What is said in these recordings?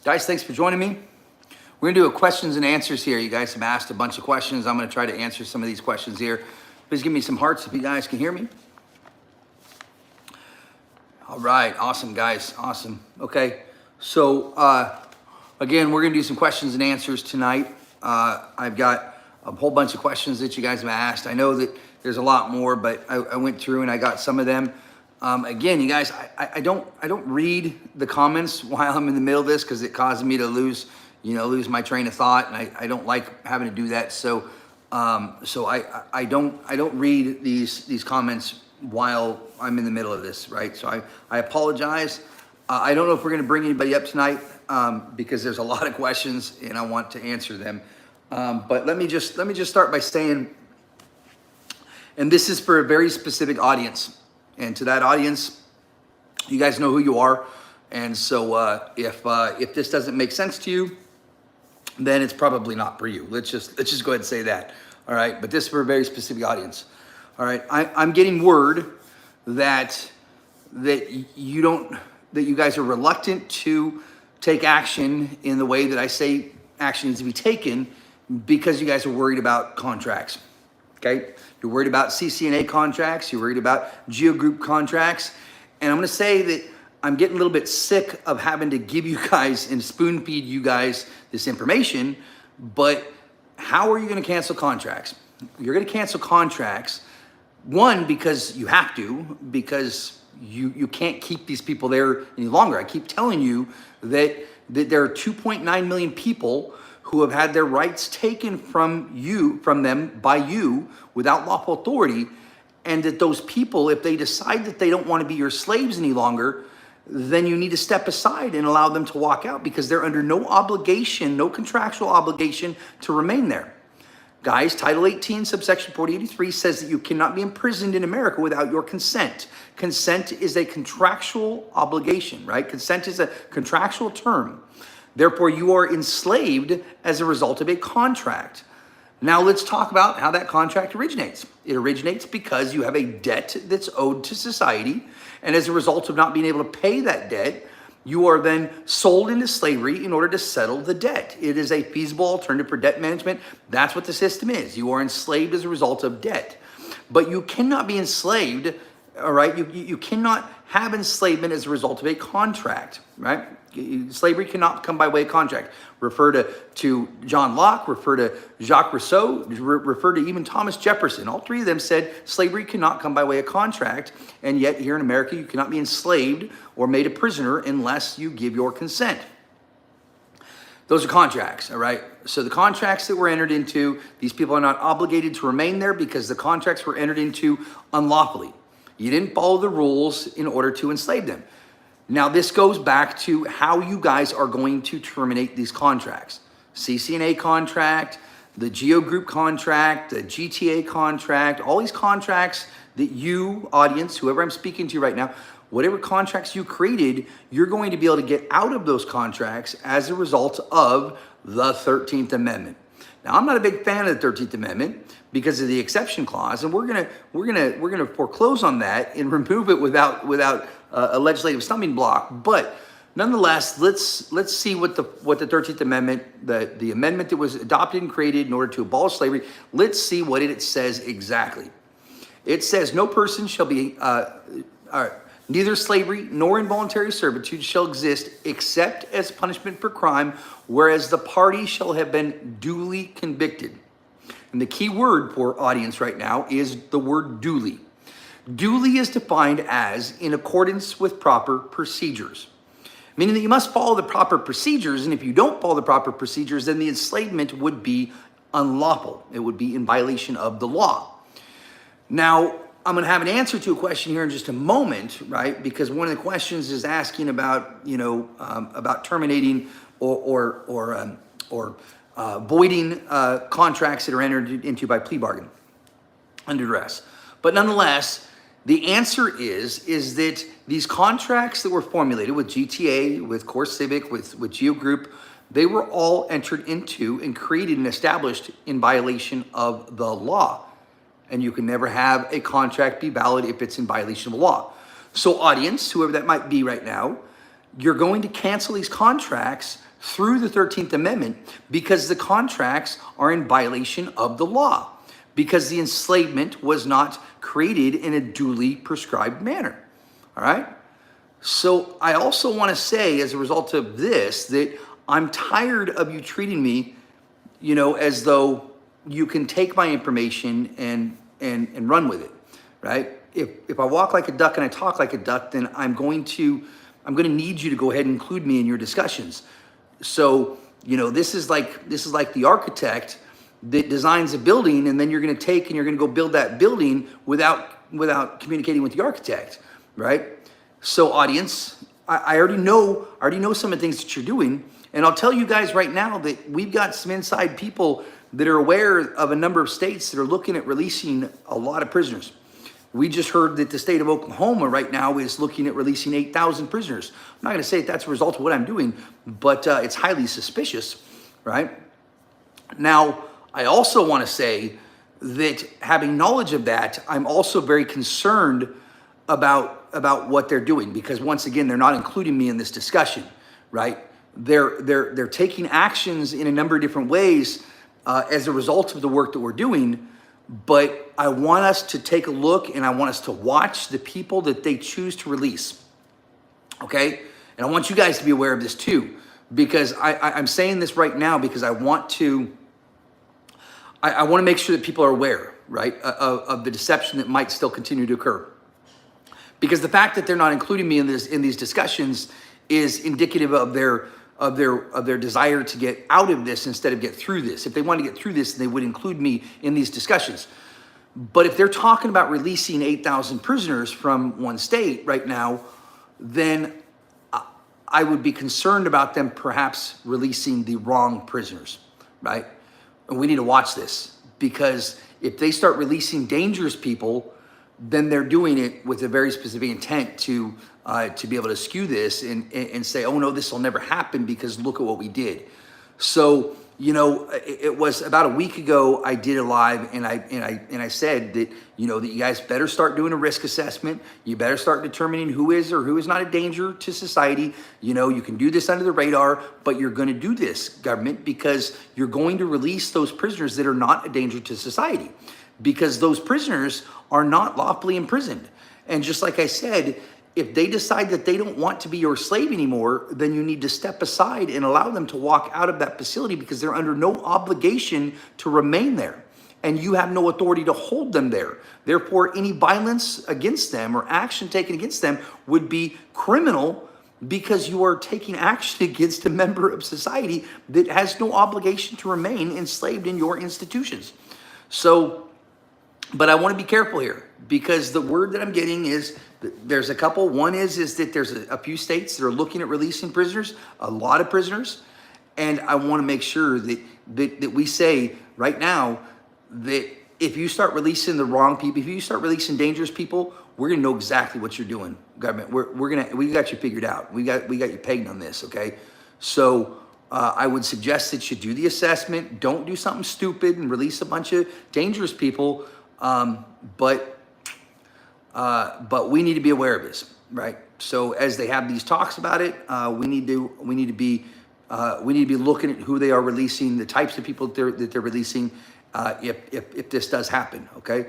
Guys, thanks for joining me. We're gonna do a questions and answers here. You guys have asked a bunch of questions. I'm gonna try to answer some of these questions here. Please give me some hearts if you guys can hear me. All right, awesome guys, awesome. Okay, so again, we're gonna do some questions and answers tonight. I've got a whole bunch of questions that you guys have asked. I know that there's a lot more, but I went through and I got some of them. Again, you guys, I don't read the comments while I'm in the middle of this because it causes me to lose my train of thought, and I don't like having to do that. So I don't read these comments while I'm in the middle of this, right? So I apologize. I don't know if we're going to bring anybody up tonight because there's a lot of questions and I want to answer them. But let me just start by saying, and this is for a very specific audience. And to that audience, you guys know who you are. And so if this doesn't make sense to you, then it's probably not for you. Let's just go ahead and say that. All right. But this is for a very specific audience. All right. I'm getting word that you guys are reluctant to take action in the way that I say action needs to be taken because you guys are worried about contracts. Okay. You're worried about CCNA contracts. You're worried about GeoGroup contracts. And I'm going to say that I'm getting a little bit sick of having to give you guys and spoon feed you guys this information. But how are you going to cancel contracts? You're going to cancel contracts, one, because you have to, because you can't keep these people there any longer. I keep telling you that there are 2.9 million people who have had their rights taken from them by you without lawful authority, and that those people, if they decide that they don't want to be your slaves any longer, then you need to step aside and allow them to walk out because they're under no obligation, no contractual obligation to remain there. Guys, Title 18, subsection 4083 says that you cannot be imprisoned in America without your consent. Consent is a contractual obligation, right? Consent is a contractual term. Therefore, you are enslaved as a result of a contract. Now, let's talk about how that contract originates. It originates because you have a debt that's owed to society, and as a result of not being able to pay that debt, you are then sold into slavery in order to settle the debt. It is a feasible alternative for debt management. That's what the system is. You are enslaved as a result of debt. But you cannot be enslaved, all right? You cannot have enslavement as a result of a contract, right? Slavery cannot come by way of contract. Refer to John Locke, refer to Jacques Rousseau, refer to even Thomas Jefferson. All three of them said slavery cannot come by way of contract, and yet here in America you cannot be enslaved or made a prisoner unless you give your consent. Those are contracts, all right? So the contracts that were entered into, these people are not obligated to remain there because the contracts were entered into unlawfully. You didn't follow the rules in order to enslave them. Now, this goes back to how you guys are going to terminate these contracts. CCNA contract, the GeoGroup contract, the GTA contract, all these contracts that you, audience, whoever I'm speaking to right now, whatever contracts you created, you're going to be able to get out of those contracts as a result of the 13th Amendment. Now, I'm not a big fan of the 13th Amendment because of the exception clause, and we're gonna foreclose on that and remove it without a legislative stumbling block. But nonetheless, let's see what the 13th Amendment, the amendment that was adopted and created in order to abolish slavery. Let's see what it says exactly. It says, no person shall be neither slavery nor involuntary servitude shall exist except as punishment for crime, whereas the party shall have been duly convicted. And the key word for audience right now is the word duly. Duly is defined as in accordance with proper procedures, meaning that you must follow the proper procedures. And if you don't follow the proper procedures, then the enslavement would be unlawful. It would be in violation of the law. Now, I'm going to have an answer to a question here in just a moment, right? Because one of the questions is asking about, about terminating or voiding contracts that are entered into by plea bargain under duress. But nonetheless, the answer is that these contracts that were formulated with GTA, with Core Civic, with GeoGroup, they were all entered into and created and established in violation of the law. and you can never have a contract be valid if it's in violation of the law. So audience, whoever that might be right now, you're going to cancel these contracts through the 13th Amendment because the contracts are in violation of the law, because the enslavement was not created in a duly prescribed manner. All right? So I also want to say, as a result of this, that I'm tired of you treating me, as though you can take my information and run with it, right? If I walk like a duck and I talk like a duck, then I'm going to need you to go ahead and include me in your discussions. So, this is like the architect that designs a building, and then you're going to take and you're going to go build that building without communicating with the architect, right? So audience, I already know some of the things that you're doing, and I'll tell you guys right now that we've got some inside people that are aware of a number of states that are looking at releasing a lot of prisoners. We just heard that the state of Oklahoma right now is looking at releasing 8,000 prisoners. I'm not going to say that's a result of what I'm doing, but it's highly suspicious, right? Now, I also want to say that having knowledge of that, I'm also very concerned about what they're doing, because once again, they're not including me in this discussion, right? They're taking actions in a number of different ways as a result of the work that we're doing. But I want us to take a look, and I want us to watch the people that they choose to release. Okay? And I want you guys to be aware of this too, because I'm saying this right now because I want to make sure that people are aware, right, of the deception that might still continue to occur. Because the fact that they're not including me in these discussions is indicative of their desire to get out of this instead of get through this. If they want to get through this, they would include me in these discussions. But if they're talking about releasing 8,000 prisoners from one state right now, then I would be concerned about them perhaps releasing the wrong prisoners, right? And we need to watch this, because if they start releasing dangerous people, then they're doing it with a very specific intent to be able to skew this and say, oh no, this will never happen because look at what we did. So, it was about a week ago I did a live, and I said that, that you guys better start doing a risk assessment. You better start determining who is or who is not a danger to society. You can do this under the radar, but you're going to do this, government, because you're going to release those prisoners that are not a danger to society, because those prisoners are not lawfully imprisoned. And just like I said, if they decide that they don't want to be your slave anymore, then you need to step aside and allow them to walk out of that facility, because they're under no obligation to remain there. And you have no authority to hold them there. Therefore, any violence against them or action taken against them would be criminal, because you are taking action against a member of society that has no obligation to remain enslaved in your institutions. So, but I want to be careful here, because the word that I'm getting is that there's a couple. One is that there's a few states that are looking at releasing prisoners, a lot of prisoners. And I want to make sure that we say right now that if you start releasing the wrong people, if you start releasing dangerous people, we're going to know exactly what you're doing, government. We got you figured out. We got you pegged on this, okay? So I would suggest that you do the assessment. Don't do something stupid and release a bunch of dangerous people. But we need to be aware of this, right? So as they have these talks about it, we need to be looking at who they are releasing, the types of people that they're releasing, if this does happen. Okay,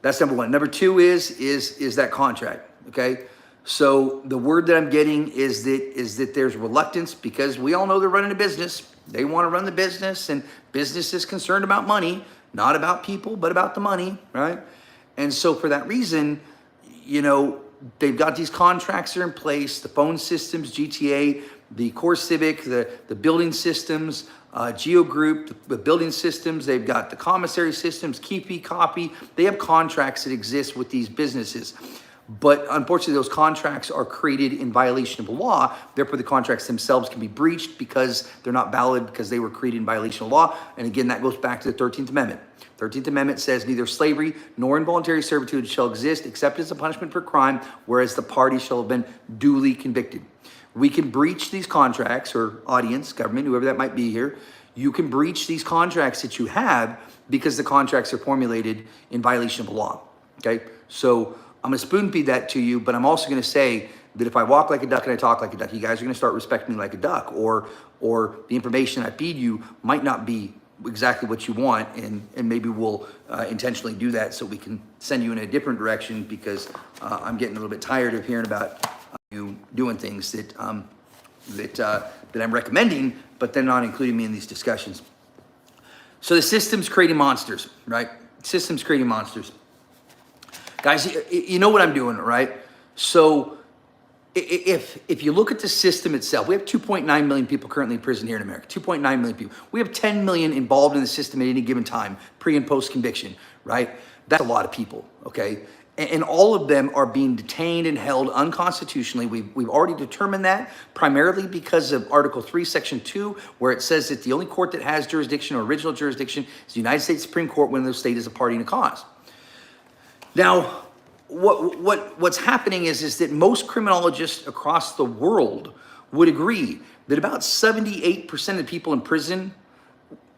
that's number one. Number two is that contract. Okay, so the word that I'm getting is that there's reluctance, because we all know they're running a business. They want to run the business, and business is concerned about money, not about people, but about the money, right? And so for that reason, they've got these contracts that are in place, the phone systems, GTA, the core civic, the building systems, Geo Group, the building systems. They've got the commissary systems, Keepy, Copy. They have contracts that exist with these businesses. But unfortunately, those contracts are created in violation of the law. Therefore, the contracts themselves can be breached because they're not valid, because they were created in violation of law. And again, that goes back to the 13th Amendment. 13th Amendment says neither slavery nor involuntary servitude shall exist except as a punishment for crime, whereas the party shall have been duly convicted. We can breach these contracts, or audience, government, whoever that might be here. you can breach these contracts that you have because the contracts are formulated in violation of the law, okay? So I'm gonna spoon feed that to you, but I'm also gonna say that if I walk like a duck and I talk like a duck, you guys are gonna start respecting me like a duck, or the information I feed you might not be exactly what you want, and maybe we'll intentionally do that so we can send you in a different direction, because I'm getting a little bit tired of hearing about you doing things that that I'm recommending, but they're not including me in these discussions. So the system's creating monsters, right? System's creating monsters. Guys, you know what I'm doing, right? So if you look at the system itself, we have 2.9 million people currently in prison here in America, 2.9 million people. We have 10 million involved in the system at any given time, pre and post conviction, right? That's a lot of people, okay? And all of them are being detained and held unconstitutionally. We've already determined that, primarily because of Article 3, Section 2, where it says that the only court that has jurisdiction or original jurisdiction is the United States Supreme Court when the state is a party in a cause. Now, what's happening is that most criminologists across the world would agree that about 78% of people in prison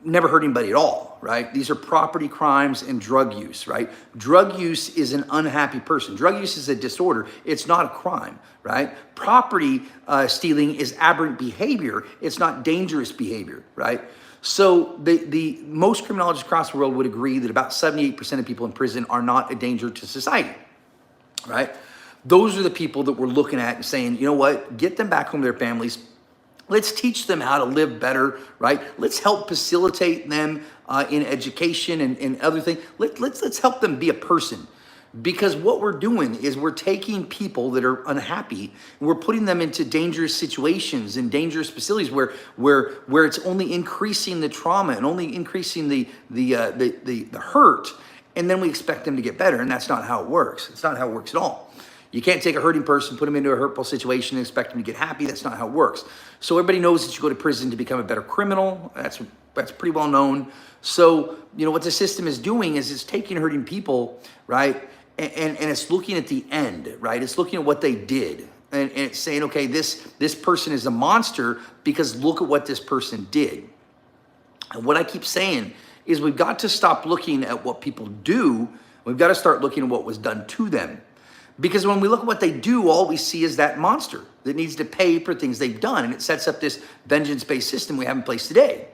never hurt anybody at all, right? These are property crimes and drug use, right? Drug use is an unhappy person. Drug use is a disorder. It's not a crime, right? Property stealing is aberrant behavior. It's not dangerous behavior, right? So the most criminologists across the world would agree that about 78% of people in prison are not a danger to society, right? Those are the people that we're looking at and saying, you know what, get them back home to their families. Let's teach them how to live better, right? Let's help facilitate them in education and other things. Let's help them be a person. Because what we're doing is we're taking people that are unhappy and we're putting them into dangerous situations and dangerous facilities where it's only increasing the trauma and only increasing the hurt, and then we expect them to get better, and that's not how it works. It's not how it works at all. You can't take a hurting person, put them into a hurtful situation, and expect them to get happy. That's not how it works. So everybody knows that you go to prison to become a better criminal. That's pretty well known. So, you know, what the system is doing is it's taking hurting people, right? And it's looking at the end, right? It's looking at what they did. And it's saying, okay, this person is a monster because look at what this person did. And what I keep saying is we've got to stop looking at what people do. We've got to start looking at what was done to them. Because when we look at what they do, all we see is that monster that needs to pay for things they've done. And it sets up this vengeance-based system we have in place today.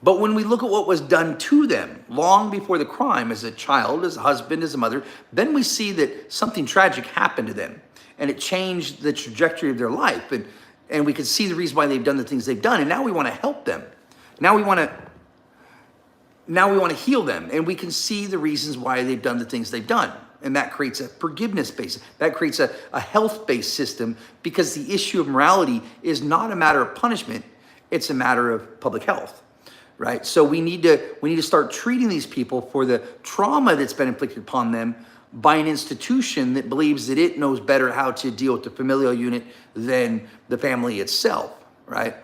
But when we look at what was done to them long before the crime, as a child, as a husband, as a mother, then we see that something tragic happened to them. And it changed the trajectory of their life. And we can see the reason why they've done the things they've done. And now we want to help them. Now we want to heal them. And we can see the reasons why they've done the things they've done. And that creates a forgiveness base. That creates a health-based system, because the issue of morality is not a matter of punishment. It's a matter of public health, right? So we need to start treating these people for the trauma that's been inflicted upon them by an institution that believes that it knows better how to deal with the familial unit than the family itself, right?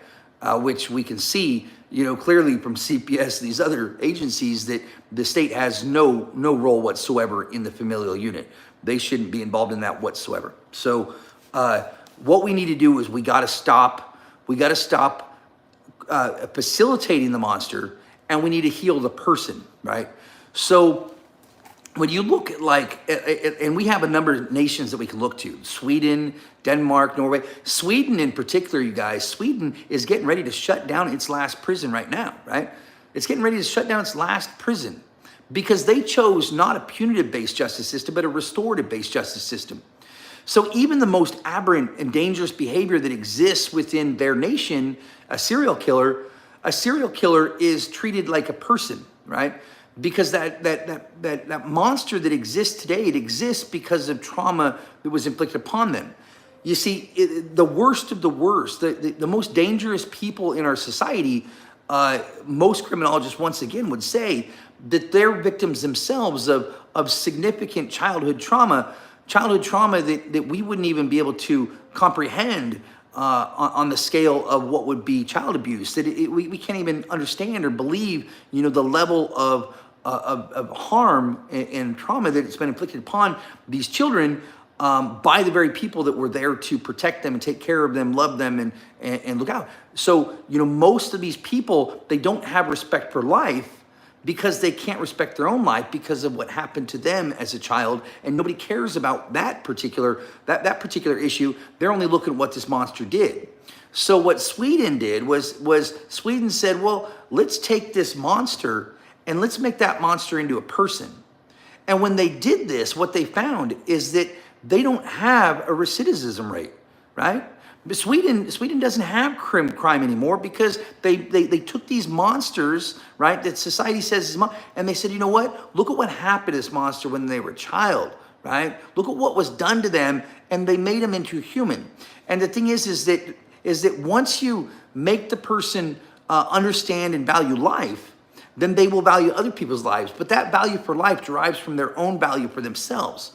Which we can see, you know, clearly from CPS, these other agencies, that the state has no role whatsoever in the familial unit. They shouldn't be involved in that whatsoever. So what we need to do is we got to stop facilitating the monster, and we need to heal the person, right? So when you look at and we have a number of nations that we can look to: Sweden, Denmark, Norway. Sweden in particular, you guys, Sweden is getting ready to shut down its last prison right now, right? It's getting ready to shut down its last prison because they chose not a punitive-based justice system, but a restorative-based justice system. So even the most aberrant and dangerous behavior that exists within their nation, a serial killer is treated like a person, right? Because that monster that exists today, it exists because of trauma that was inflicted upon them. You see, the worst of the worst, the most dangerous people in our society, most criminologists once again would say that they're victims themselves of significant childhood trauma that we wouldn't even be able to comprehend on the scale of what would be child abuse. That we can't even understand or believe, you know, the level of harm and trauma that it's been inflicted upon these children by the very people that were there to protect them and take care of them, love them, and look out. So, most of these people, they don't have respect for life because they can't respect their own life because of what happened to them as a child, and nobody cares about that particular issue. They're only looking at what this monster did. So what Sweden did was Sweden said, well, let's take this monster and let's make that monster into a person. And when they did this, what they found is that they don't have a recidivism rate, right? But Sweden doesn't have crime anymore because they took these monsters, right, that society says is and they said, you know what? Look at what happened to this monster when they were a child, right? Look at what was done to them, and they made them into human. And the thing is that once you make the person understand and value life, then they will value other people's lives. But that value for life derives from their own value for themselves.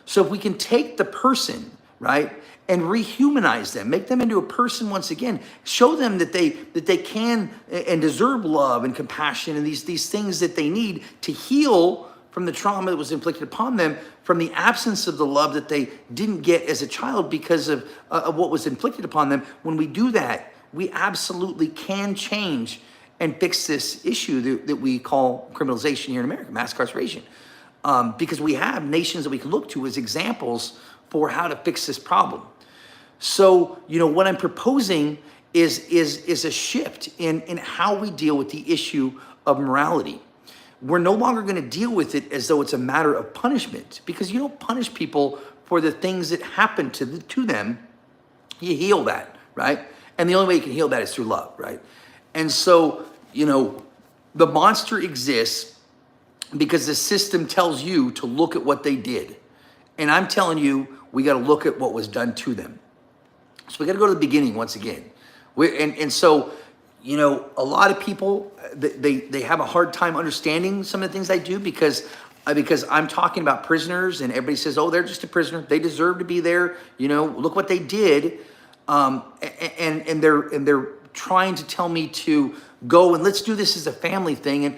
So if we can take the person, right, and rehumanize them, make them into a person once again, show them that they can and deserve love and compassion and these things that they need to heal from the trauma that was inflicted upon them, from the absence of the love that they didn't get as a child because of what was inflicted upon them. When we do that, we absolutely can change and fix this issue that we call criminalization here in America, mass incarceration. Because we have nations that we can look to as examples for how to fix this problem. So, what I'm proposing is a shift in how we deal with the issue of morality. We're no longer going to deal with it as though it's a matter of punishment, because you don't punish people for the things that happen to them. You heal that, right? And the only way you can heal that is through love, right? And so, the monster exists because the system tells you to look at what they did. And I'm telling you, we got to look at what was done to them. So we got to go to the beginning once again. So, a lot of people, they have a hard time understanding some of the things I do because I'm talking about prisoners, and everybody says, oh, they're just a prisoner. They deserve to be there. Look what they did. And they're trying to tell me to go and let's do this as a family thing.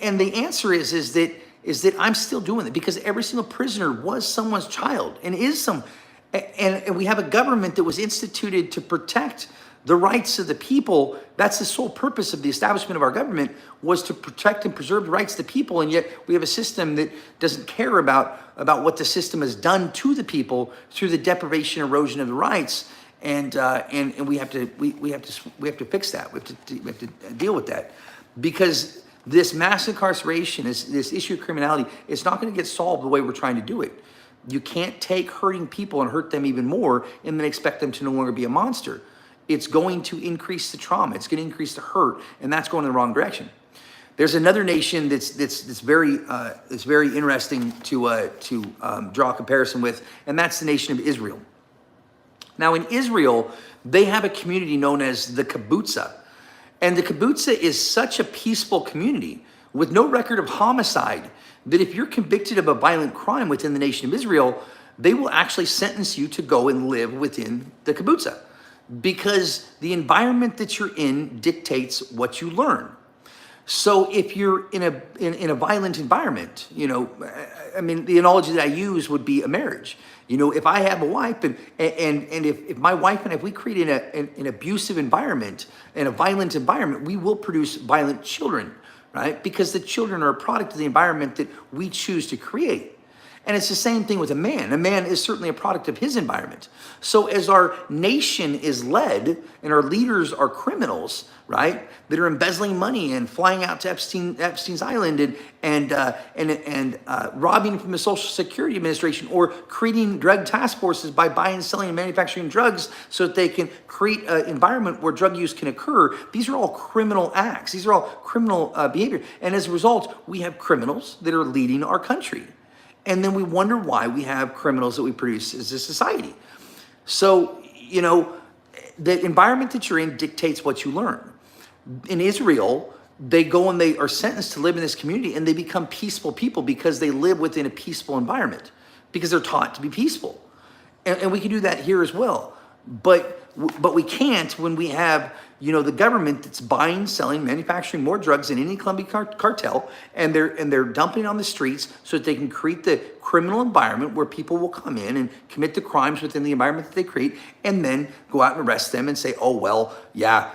And the answer is that I'm still doing it because every single prisoner was someone's child and is and we have a government that was instituted to protect the rights of the people. That's the sole purpose of the establishment of our government, was to protect and preserve the rights of the people. And yet we have a system that doesn't care about what the system has done to the people through the deprivation, erosion of the rights. And we have to fix that. We have to deal with that, because this mass incarceration, this issue of criminality, it's not going to get solved the way we're trying to do it. You can't take hurting people and hurt them even more and then expect them to no longer be a monster. It's going to increase the trauma. It's going to increase the hurt, and that's going in the wrong direction. There's another nation that's very interesting to draw a comparison with, and that's the nation of Israel. Now, in Israel, they have a community known as the kibbutza. And the kibbutza is such a peaceful community with no record of homicide that if you're convicted of a violent crime within the nation of Israel, they will actually sentence you to go and live within the kibbutza, because the environment that you're in dictates what you learn. So if you're in a violent environment, the analogy that I use would be a marriage. If I have a wife and if my wife and if we create an abusive environment and a violent environment, we will produce violent children, right? Because the children are a product of the environment that we choose to create. And it's the same thing with a man. A man is certainly a product of his environment. So as our nation is led and our leaders are criminals, right, that are embezzling money and flying out to Epstein's Island and robbing from the Social Security Administration, or creating drug task forces by buying, selling, and manufacturing drugs so that they can create an environment where drug use can occur. These are all criminal acts. These are all criminal behavior. And as a result, we have criminals that are leading our country. And then we wonder why we have criminals that we produce as a society. So, the environment that you're in dictates what you learn. In Israel, they go and they are sentenced to live in this community, and they become peaceful people because they live within a peaceful environment, because they're taught to be peaceful. And we can do that here as well. But but we can't when we have, the government that's buying, selling, manufacturing more drugs than any Colombian cartel, and they're dumping on the streets so that they can create the criminal environment where people will come in and commit the crimes within the environment that they create, and then go out and arrest them and say, oh, well, yeah,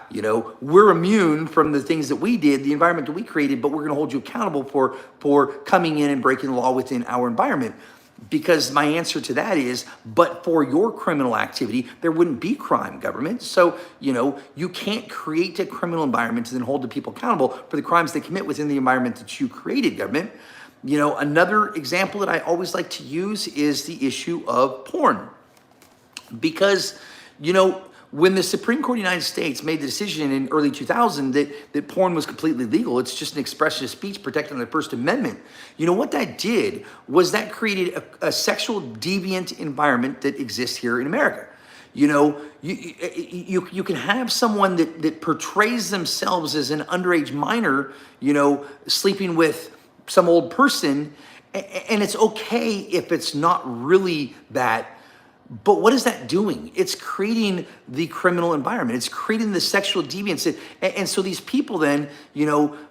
we're immune from the things that we did, the environment that we created, but we're going to hold you accountable for coming in and breaking the law within our environment. Because my answer to that is, but for your criminal activity, there wouldn't be crime, government. So, you can't create a criminal environment and then hold the people accountable for the crimes they commit within the environment that you created, government. Another example that I always like to use is the issue of porn. Because, when the Supreme Court of the United States made the decision in early 2000 that porn was completely legal, it's just an expression of speech protected under the First Amendment. What that did was that created a sexual deviant environment that exists here in America. You can have someone that portrays themselves as an underage minor, sleeping with some old person, and it's okay if it's not really that. But what is that doing? It's creating the criminal environment. It's creating the sexual deviance. And so these people then,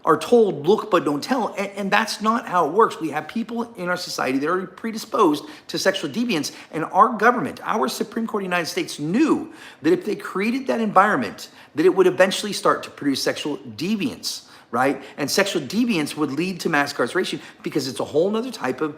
are told, look, but don't tell. And that's not how it works. We have people in our society that are predisposed to sexual deviance. And our government, our Supreme Court of the United States knew that if they created that environment, that it would eventually start to produce sexual deviance. Right? And sexual deviance would lead to mass incarceration because it's a whole nother type of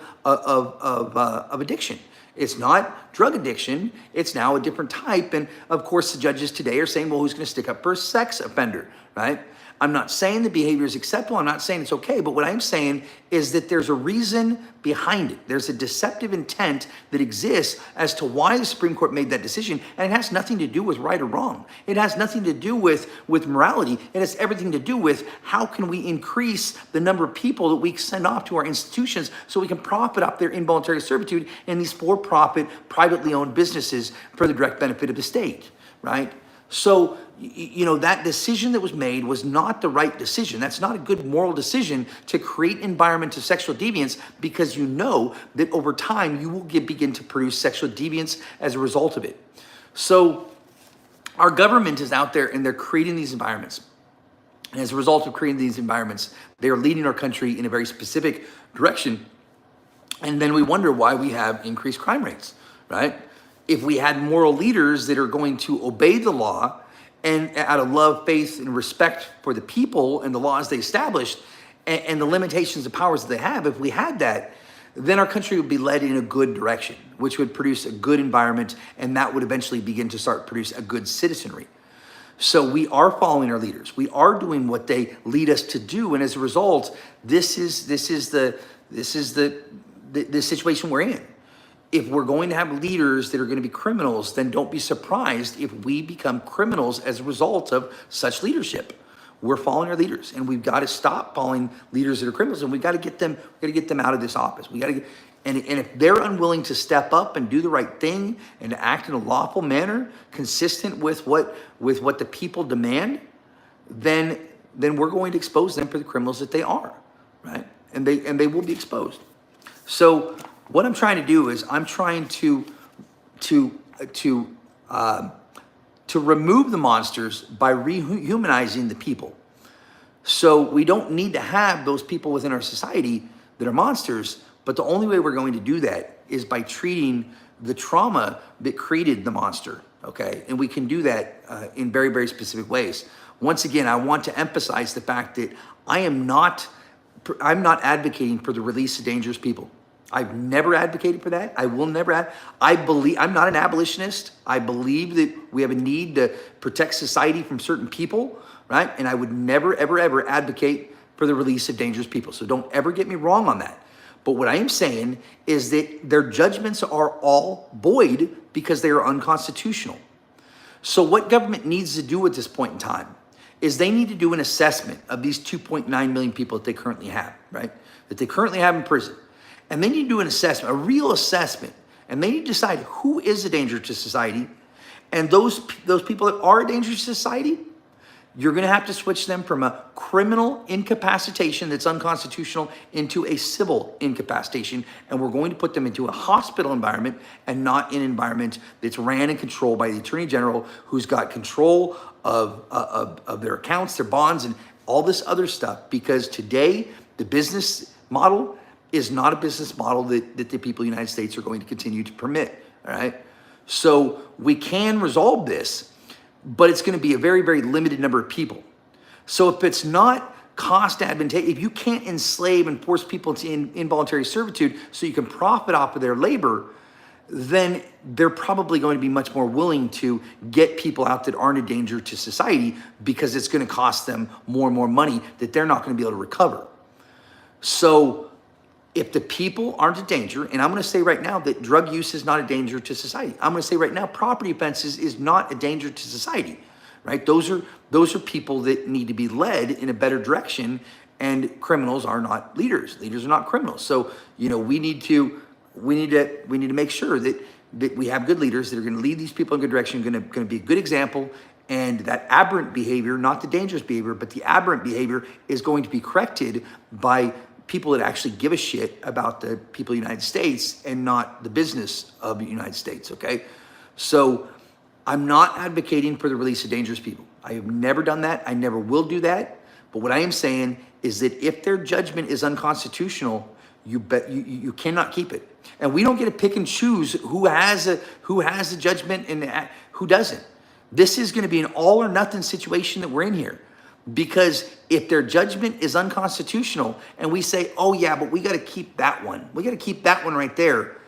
addiction. It's not drug addiction. It's now a different type. And of course, the judges today are saying, well, who's going to stick up for a sex offender, right? I'm not saying the behavior is acceptable. I'm not saying it's okay. But what I'm saying is that there's a reason behind it. There's a deceptive intent that exists as to why the Supreme Court made that decision. And it has nothing to do with right or wrong. It has nothing to do with morality. It has everything to do with how can we increase the number of people that we send off to our institutions so we can profit off their involuntary servitude in these for-profit, privately owned businesses for the direct benefit of the state, right? So, that decision that was made was not the right decision. That's not a good moral decision to create an environment of sexual deviance because that over time you will begin to produce sexual deviance as a result of it. So our government is out there and they're creating these environments. And as a result of creating these environments, they are leading our country in a very specific direction. And then we wonder why we have increased crime rates, right? If we had moral leaders that are going to obey the law and out of love, faith, and respect for the people and the laws they established and the limitations of powers that they have, if we had that, then our country would be led in a good direction, which would produce a good environment, and that would eventually begin to start produce a good citizenry. So we are following our leaders. We are doing what they lead us to do, and as a result, this is the situation we're in. If we're going to have leaders that are going to be criminals, then don't be surprised if we become criminals as a result of such leadership. We're following our leaders, and we've got to stop following leaders that are criminals, and we got to get them. We got to get them out of this office. We got to get, and if they're unwilling to step up and do the right thing and to act in a lawful manner, consistent with what the people demand, then we're going to expose them for the criminals that they are, right? And they will be exposed. So what I'm trying to do is I'm trying to remove the monsters by rehumanizing the people. So we don't need to have those people within our society that are monsters, but the only way we're going to do that is by treating the trauma that created the monster, okay? And we can do that in very, very specific ways. Once again, I want to emphasize the fact that I'm not advocating for the release of dangerous people. I've never advocated for that. I will never. I'm not an abolitionist. I believe that we have a need to protect society from certain people, right? And I would never, ever, ever advocate for the release of dangerous people. So don't ever get me wrong on that. But what I am saying is that their judgments are all void because they are unconstitutional. So what government needs to do at this point in time is they need to do an assessment of these 2.9 million people that they currently have, right? That they currently have in prison. And they need to do an assessment, a real assessment, and they need to decide who is a danger to society. And those people that are a danger to society, you're going to have to switch them from a criminal incapacitation that's unconstitutional into a civil incapacitation. And we're going to put them into a hospital environment and not an environment that's ran and controlled by the Attorney General, who's got control of their accounts, their bonds, and all this other stuff. Because today, the business model is not a business model that the people of the United States are going to continue to permit, all right? So we can resolve this, but it's going to be a very, very limited number of people. So if it's not cost advantageous, if you can't enslave and force people into involuntary servitude so you can profit off of their labor, then they're probably going to be much more willing to get people out that aren't a danger to society, because it's going to cost them more and more money that they're not going to be able to recover. So if the people aren't a danger, and I'm going to say right now that drug use is not a danger to society. I'm going to say right now property offenses is not a danger to society, right? Those are people that need to be led in a better direction, and criminals are not leaders. Leaders are not criminals. So, we need to make sure that we have good leaders that are going to lead these people in a good direction, going to be a good example. And that aberrant behavior, not the dangerous behavior, but the aberrant behavior, is going to be corrected by people that actually give a shit about the people of the United States and not the business of the United States, okay? So I'm not advocating for the release of dangerous people. I have never done that. I never will do that. But what I am saying is that if their judgment is unconstitutional, you cannot keep it. And we don't get to pick and choose who has a judgment and who doesn't. This is going to be an all or nothing situation that we're in here. Because if their judgment is unconstitutional and we say, oh yeah, but we got to keep that one, right there,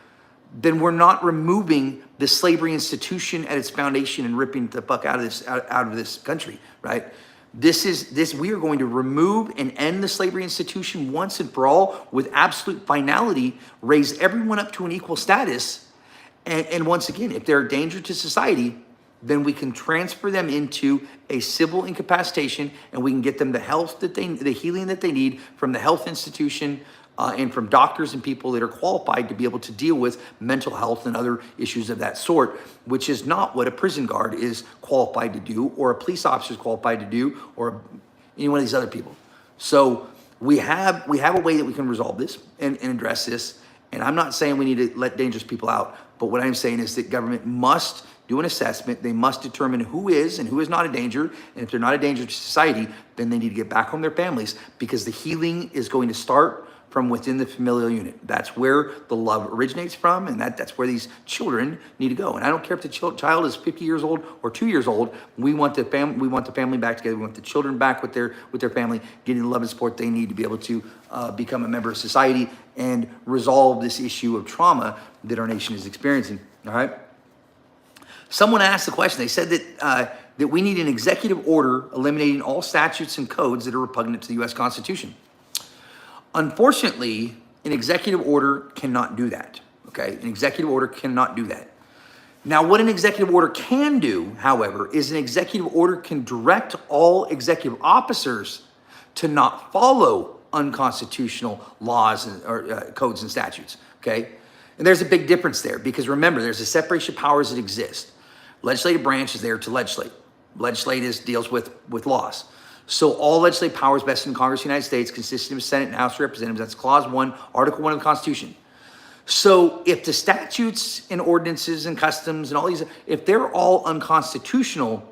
then we're not removing the slavery institution at its foundation and ripping the fuck out of this country, right? We are going to remove and end the slavery institution once and for all with absolute finality, raise everyone up to an equal status. And once again, if they're a danger to society, then we can transfer them into a civil incapacitation, and we can get them the healing that they need from the health institution and from doctors and people that are qualified to be able to deal with mental health and other issues of that sort, which is not what a prison guard is qualified to do, or a police officer is qualified to do, or any one of these other people. So we have a way that we can resolve this and address this. And I'm not saying we need to let dangerous people out, but what I'm saying is that government must do an assessment. They must determine who is and who is not a danger. And if they're not a danger to society, then they need to get back home to their families, because the healing is going to start from within the familial unit. That's where the love originates from, and that's where these children need to go. And I don't care if the child is 50 years old or 2 years old. We want the family back together. We want the children back with their family, getting the love and support they need to be able to become a member of society and resolve this issue of trauma that our nation is experiencing. All right. Someone asked the question. They said that we need an executive order eliminating all statutes and codes that are repugnant to the U.S. Constitution. Unfortunately, an executive order cannot do that, okay? An executive order cannot do that. Now, what an executive order can do, however, is an executive order can direct all executive officers to not follow unconstitutional laws or codes and statutes, okay? And there's a big difference there, because remember, there's a separation of powers that exist. Legislative branch is there to legislate. Legislative deals with laws. So all legislative powers vested in Congress of the United States, consisting of Senate and House of Representatives, that's Clause 1, Article 1 of the Constitution. So if the statutes and ordinances and customs and all these, if they're all unconstitutional,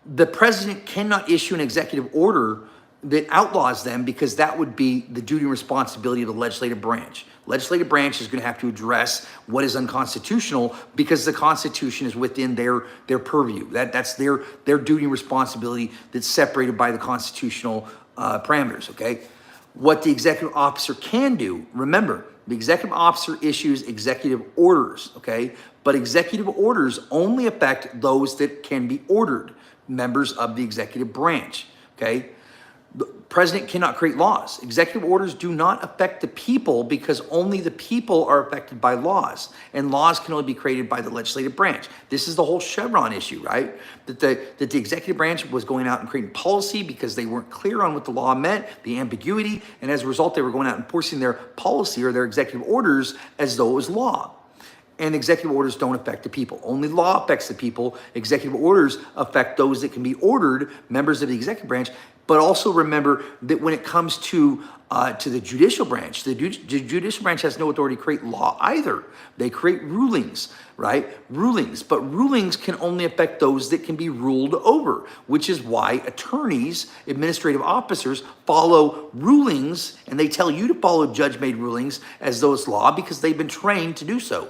the president cannot issue an executive order that outlaws them, because that would be the duty and responsibility of the legislative branch. Legislative branch is going to have to address what is unconstitutional, because the Constitution is within their purview. That's their duty and responsibility that's separated by the constitutional parameters, okay? What the executive officer can do, remember, the executive officer issues executive orders, okay? But executive orders only affect those that can be ordered, members of the executive branch, okay? The president cannot create laws. Executive orders do not affect the people, because only the people are affected by laws, and laws can only be created by the legislative branch. This is the whole Chevron issue, right? That the executive branch was going out and creating policy because they weren't clear on what the law meant, the ambiguity, and as a result, they were going out and enforcing their policy or their executive orders as though it was law. and executive orders don't affect the people. Only law affects the people. Executive orders affect those that can be ordered, members of the executive branch. But also remember that when it comes to the judicial branch, the judicial branch has no authority to create law either. They create rulings, right? Rulings, but rulings can only affect those that can be ruled over, which is why attorneys, administrative officers follow rulings, and they tell you to follow judge-made rulings as though it's law because they've been trained to do so.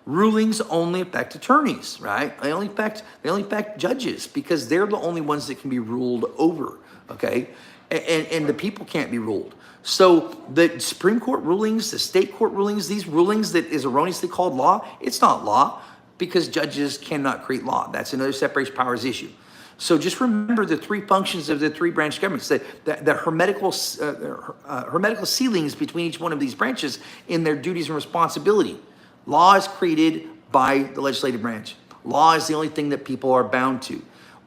Rulings only affect attorneys, right? They only affect judges because they're the only ones that can be ruled over, okay? And the people can't be ruled. So the Supreme Court rulings, the state court rulings, these rulings that is erroneously called law, it's not law because judges cannot create law. That's another separation of powers issue. So just remember the three functions of the three branch governments, the hermetical ceilings between each one of these branches in their duties and responsibility. Law is created by the legislative branch. Law is the only thing that people are bound to.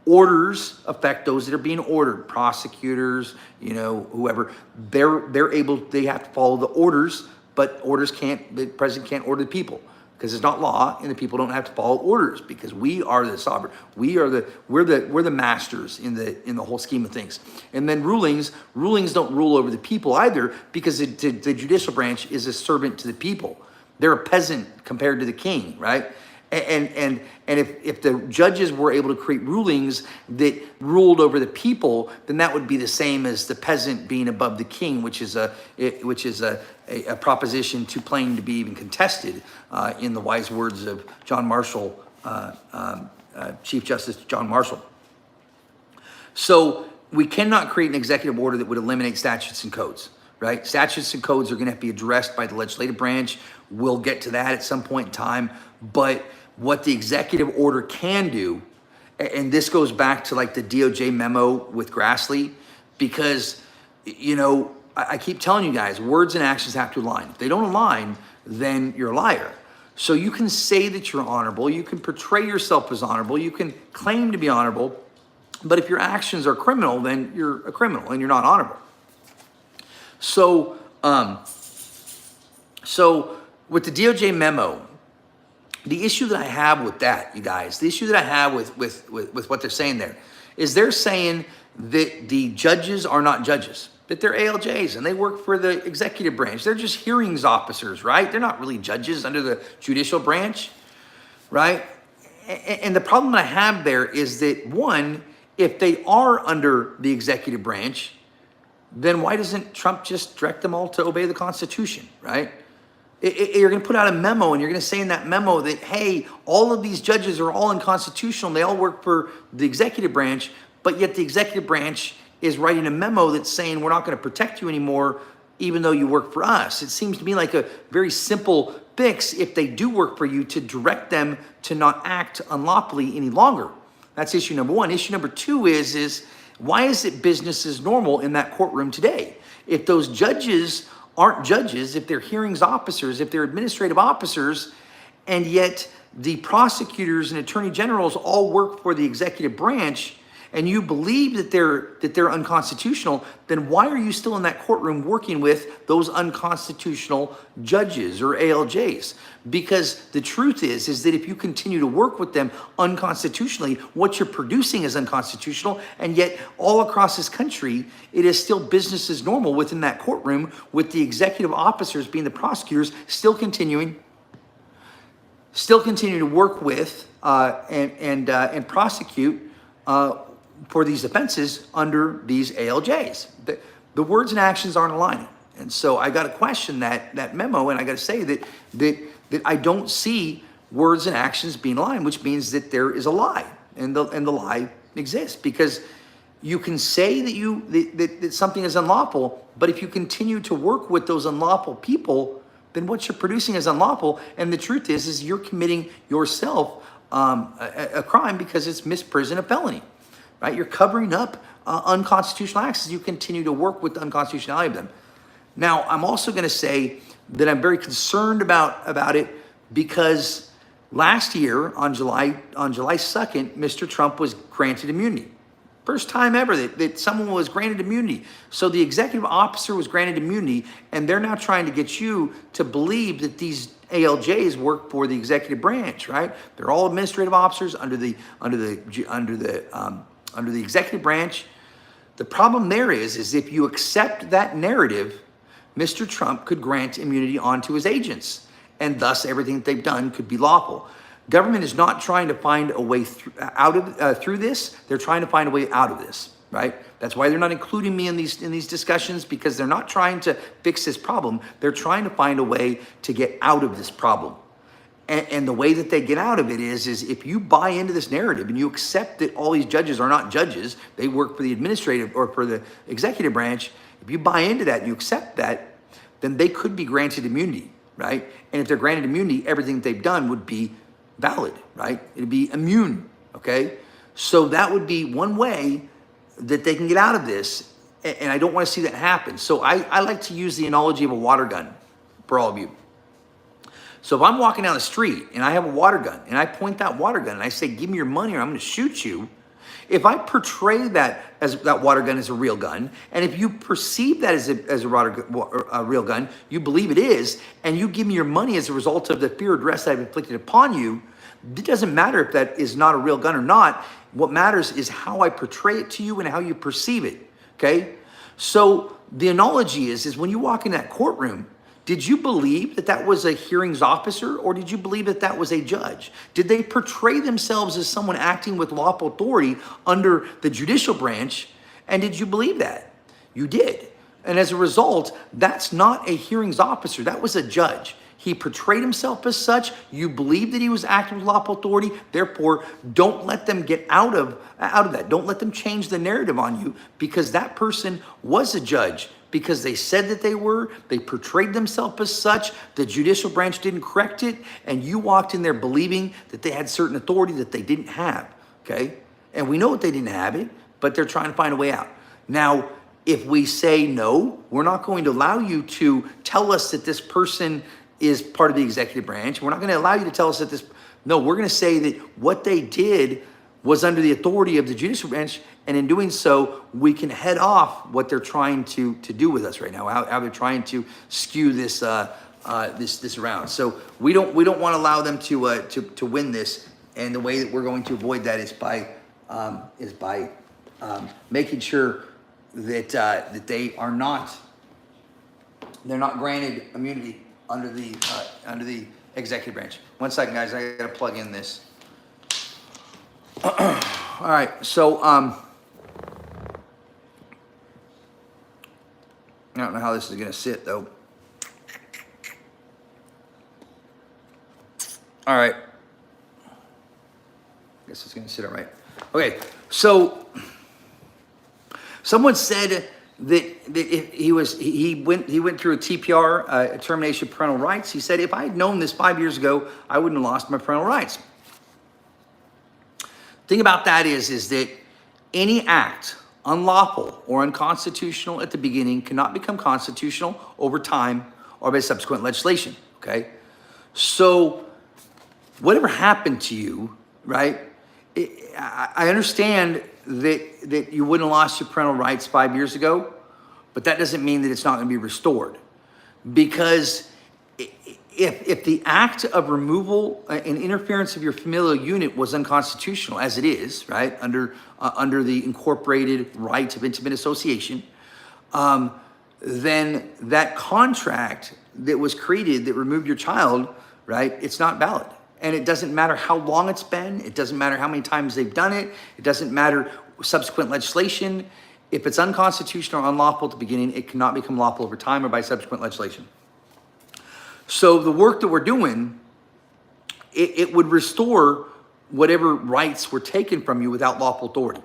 Orders affect those that are being ordered, prosecutors, whoever. They have to follow the orders, but the president can't order the people because it's not law, and the people don't have to follow orders because we are the sovereign. We're the masters in the whole scheme of things. And then rulings don't rule over the people either because the judicial branch is a servant to the people. They're a peasant compared to the king, right? And if the judges were able to create rulings that ruled over the people, then that would be the same as the peasant being above the king, which is a proposition too plain to be even contested, in the wise words of John Marshall, Chief Justice John Marshall. So we cannot create an executive order that would eliminate statutes and codes. Right? Statutes and codes are going to have to be addressed by the legislative branch. We'll get to that at some point in time. But what the executive order can do, and this goes back to like the DOJ memo with Grassley, because, I keep telling you guys, words and actions have to align. If they don't align, then you're a liar. So you can say that you're honorable. You can portray yourself as honorable. You can claim to be honorable. But if your actions are criminal, then you're a criminal and you're not honorable. So with the DOJ memo, the issue that I have with that, you guys, the issue that I have with what they're saying there is they're saying that the judges are not judges, that they're ALJs and they work for the executive branch. They're just hearings officers, right? They're not really judges under the judicial branch, right? And the problem I have there is that, one, if they are under the executive branch, then why doesn't Trump just direct them all to obey the Constitution, right? You're going to put out a memo and you're going to say in that memo that, hey, all of these judges are all unconstitutional. They all work for the executive branch, but yet the executive branch is writing a memo that's saying we're not going to protect you anymore even though you work for us. It seems to me like a very simple fix if they do work for you to direct them to not act unlawfully any longer. That's issue number one. Issue number two is why is it business as normal in that courtroom today? If those judges aren't judges, if they're hearings officers, if they're administrative officers, and yet the prosecutors and attorney generals all work for the executive branch, and you believe that they're unconstitutional, then why are you still in that courtroom working with those unconstitutional judges or ALJs? Because the truth is that if you continue to work with them unconstitutionally, what you're producing is unconstitutional, and yet all across this country, it is still business as normal within that courtroom with the executive officers being the prosecutors still continuing to work with and prosecute for these offenses under these ALJs. The words and actions aren't aligning. And so I got to question that memo, and I got to say that I don't see words and actions being aligned, which means that there is a lie, and the lie exists, because you can say that something is unlawful, but if you continue to work with those unlawful people, then what you're producing is unlawful. And the truth is you're committing yourself a crime because it's misprision of felony. Right? You're covering up unconstitutional acts as you continue to work with the unconstitutionality of them. Now, I'm also going to say that I'm very concerned about it because last year on July 2nd, Mr. Trump was granted immunity. First time ever that someone was granted immunity. So the executive officer was granted immunity, and they're now trying to get you to believe that these ALJs work for the executive branch, right? They're all administrative officers under the executive branch. The problem there is if you accept that narrative, Mr. Trump could grant immunity onto his agents, and thus everything that they've done could be lawful. Government is not trying to find a way through this. They're trying to find a way out of this, right? That's why they're not including me in these discussions, because they're not trying to fix this problem. They're trying to find a way to get out of this problem. And the way that they get out of it is if you buy into this narrative and you accept that all these judges are not judges, they work for the administrative or for the executive branch. If you buy into that and you accept that, then they could be granted immunity, right? And if they're granted immunity, everything that they've done would be valid, right? It'd be immune, okay? So that would be one way that they can get out of this, and I don't want to see that happen. So I like to use the analogy of a water gun for all of you. So if I'm walking down the street and I have a water gun and I point that water gun and I say, give me your money or I'm going to shoot you, if I portray that as that water gun as a real gun, and if you perceive that as a real gun, you believe it is, and you give me your money as a result of the fear or duress that I've inflicted upon you, it doesn't matter if that is not a real gun or not. What matters is how I portray it to you and how you perceive it, okay? So the analogy is when you walk in that courtroom, did you believe that that was a hearings officer, or did you believe that that was a judge? Did they portray themselves as someone acting with lawful authority under the judicial branch? And did you believe that? You did. And as a result, that's not a hearings officer. That was a judge. He portrayed himself as such. You believe that he was acting with lawful authority. Therefore, don't let them get out of that. Don't let them change the narrative on you, because that person was a judge. Because they said that they were, they portrayed themselves as such, the judicial branch didn't correct it, and you walked in there believing that they had certain authority that they didn't have, okay? And we know that they didn't have it, but they're trying to find a way out. Now, if we say, no, we're not going to allow you to tell us that this person is part of the executive branch, we're not going to allow you to tell us that no, we're going to say that what they did was under the authority of the judicial branch, and in doing so, we can head off what they're trying to do with us right now, how they're trying to skew this this around. So we don't want to allow them to win this, and the way that we're going to avoid that is by making sure that that they're not granted immunity under the executive branch. 1 second, guys, I got to plug in this. All right, so I don't know how this is going to sit, though. All right. I guess it's going to sit all right. Okay, so someone said that if he went through a TPR, a termination of parental rights. He said, if I had known this 5 years ago, I wouldn't have lost my parental rights. Thing about that is that any act unlawful or unconstitutional at the beginning cannot become constitutional over time or by subsequent legislation, okay? So whatever happened to you, right? I understand that you wouldn't have lost your parental rights 5 years ago, but that doesn't mean that it's not going to be restored. Because if the act of removal and interference of your familial unit was unconstitutional, as it is, right, under the incorporated right of intimate association, then that contract that was created that removed your child, right, it's not valid. And it doesn't matter how long it's been. It doesn't matter how many times they've done it. It doesn't matter subsequent legislation. If it's unconstitutional or unlawful at the beginning, it cannot become lawful over time or by subsequent legislation. So the work that we're doing, it would restore whatever rights were taken from you without lawful authority.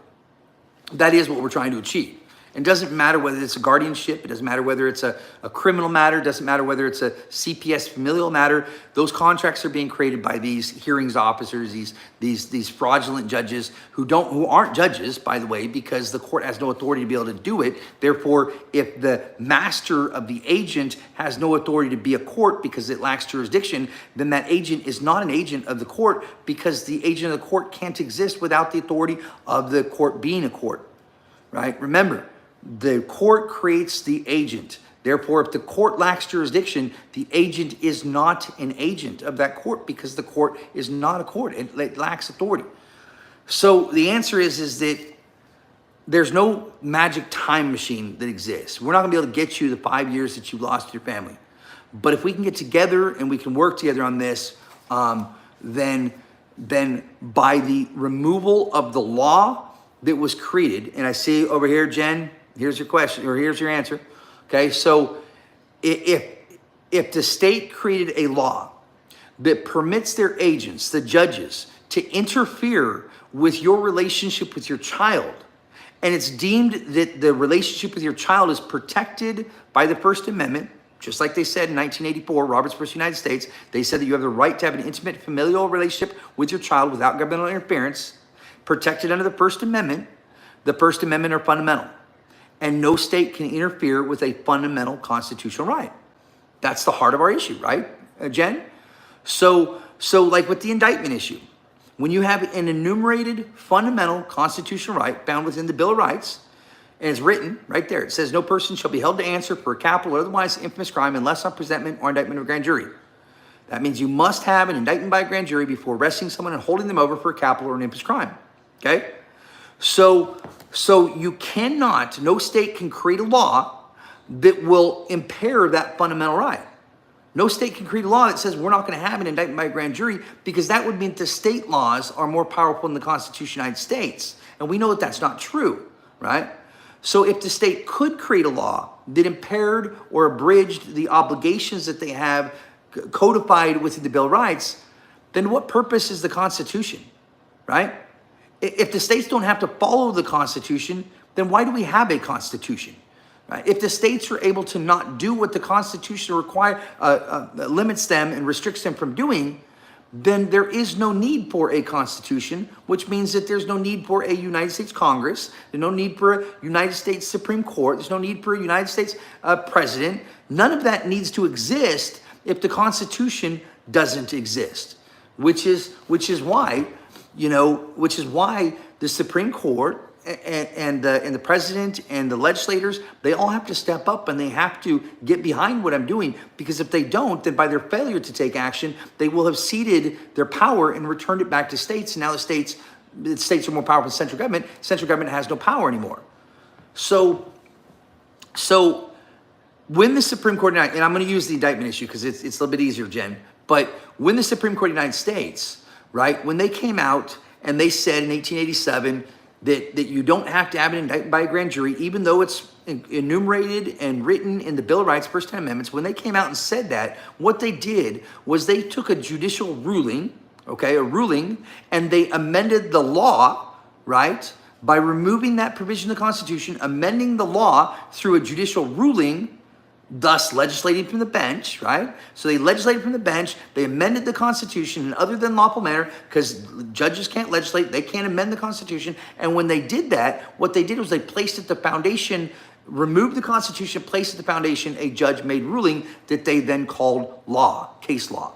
That is what we're trying to achieve. It doesn't matter whether it's a guardianship. It doesn't matter whether it's a criminal matter. It doesn't matter whether it's a CPS familial matter. Those contracts are being created by these hearings officers, these fraudulent judges who aren't judges, by the way, because the court has no authority to be able to do it. Therefore, if the master of the agent has no authority to be a court because it lacks jurisdiction, then that agent is not an agent of the court, because the agent of the court can't exist without the authority of the court being a court. right? Remember, the court creates the agent. Therefore, if the court lacks jurisdiction, the agent is not an agent of that court because the court is not a court. It lacks authority. So the answer is that there's no magic time machine that exists. We're not gonna be able to get you the 5 years that you lost to your family. But if we can get together and we can work together on this, then by the removal of the law that was created, and I see over here, Jen, here's your question, or here's your answer. Okay, so if the state created a law that permits their agents, the judges, to interfere with your relationship with your child, and it's deemed that the relationship with your child is protected by the First Amendment, just like they said in 1984, Roberts versus United States, they said that you have the right to have an intimate familial relationship with your child without governmental interference, protected under the First Amendment. The First Amendment are fundamental, and no state can interfere with a fundamental constitutional right. That's the heart of our issue, right, Jen? So like with the indictment issue, when you have an enumerated fundamental constitutional right found within the Bill of Rights, and it's written right there, it says no person shall be held to answer for a capital or otherwise infamous crime unless on presentment or indictment of a grand jury. That means you must have an indictment by a grand jury before arresting someone and holding them over for a capital or an infamous crime, okay? So you cannot, no state can create a law that will impair that fundamental right. No state can create a law that says we're not going to have an indictment by a grand jury because that would mean the state laws are more powerful than the Constitution of the United States. And we know that that's not true, right? So if the state could create a law that impaired or abridged the obligations that they have codified within the Bill of Rights, then what purpose is the Constitution, right? If the states don't have to follow the Constitution, then why do we have a Constitution? Right? If the states are able to not do what the Constitution limits them and restricts them from doing, then there is no need for a Constitution, which means that there's no need for a United States Congress, there's no need for a United States Supreme Court, there's no need for a United States President. None of that needs to exist if the Constitution doesn't exist, which is why the Supreme Court and the president and the legislators, they all have to step up and they have to get behind what I'm doing, because if they don't, then by their failure to take action, they will have ceded their power and returned it back to states. And now the states are more powerful than central government. Central government has no power anymore. So when the Supreme Court, and I'm going to use the indictment issue because it's a little bit easier, Jen, but when the Supreme Court of the United States, right, when they came out and they said in 1887 that you don't have to have an indictment by a grand jury, even though it's enumerated and written in the Bill of Rights, first 10 amendments, when they came out and said that, what they did was they took a judicial ruling, and they amended the law, right, by removing that provision of the Constitution, amending the law through a judicial ruling, thus legislating from the bench, right? So they legislated from the bench, they amended the Constitution in other than lawful manner, because judges can't legislate, they can't amend the Constitution. And when they did that, what they did was they placed at the foundation, removed the Constitution, placed at the foundation a judge-made ruling that they then called law, case law,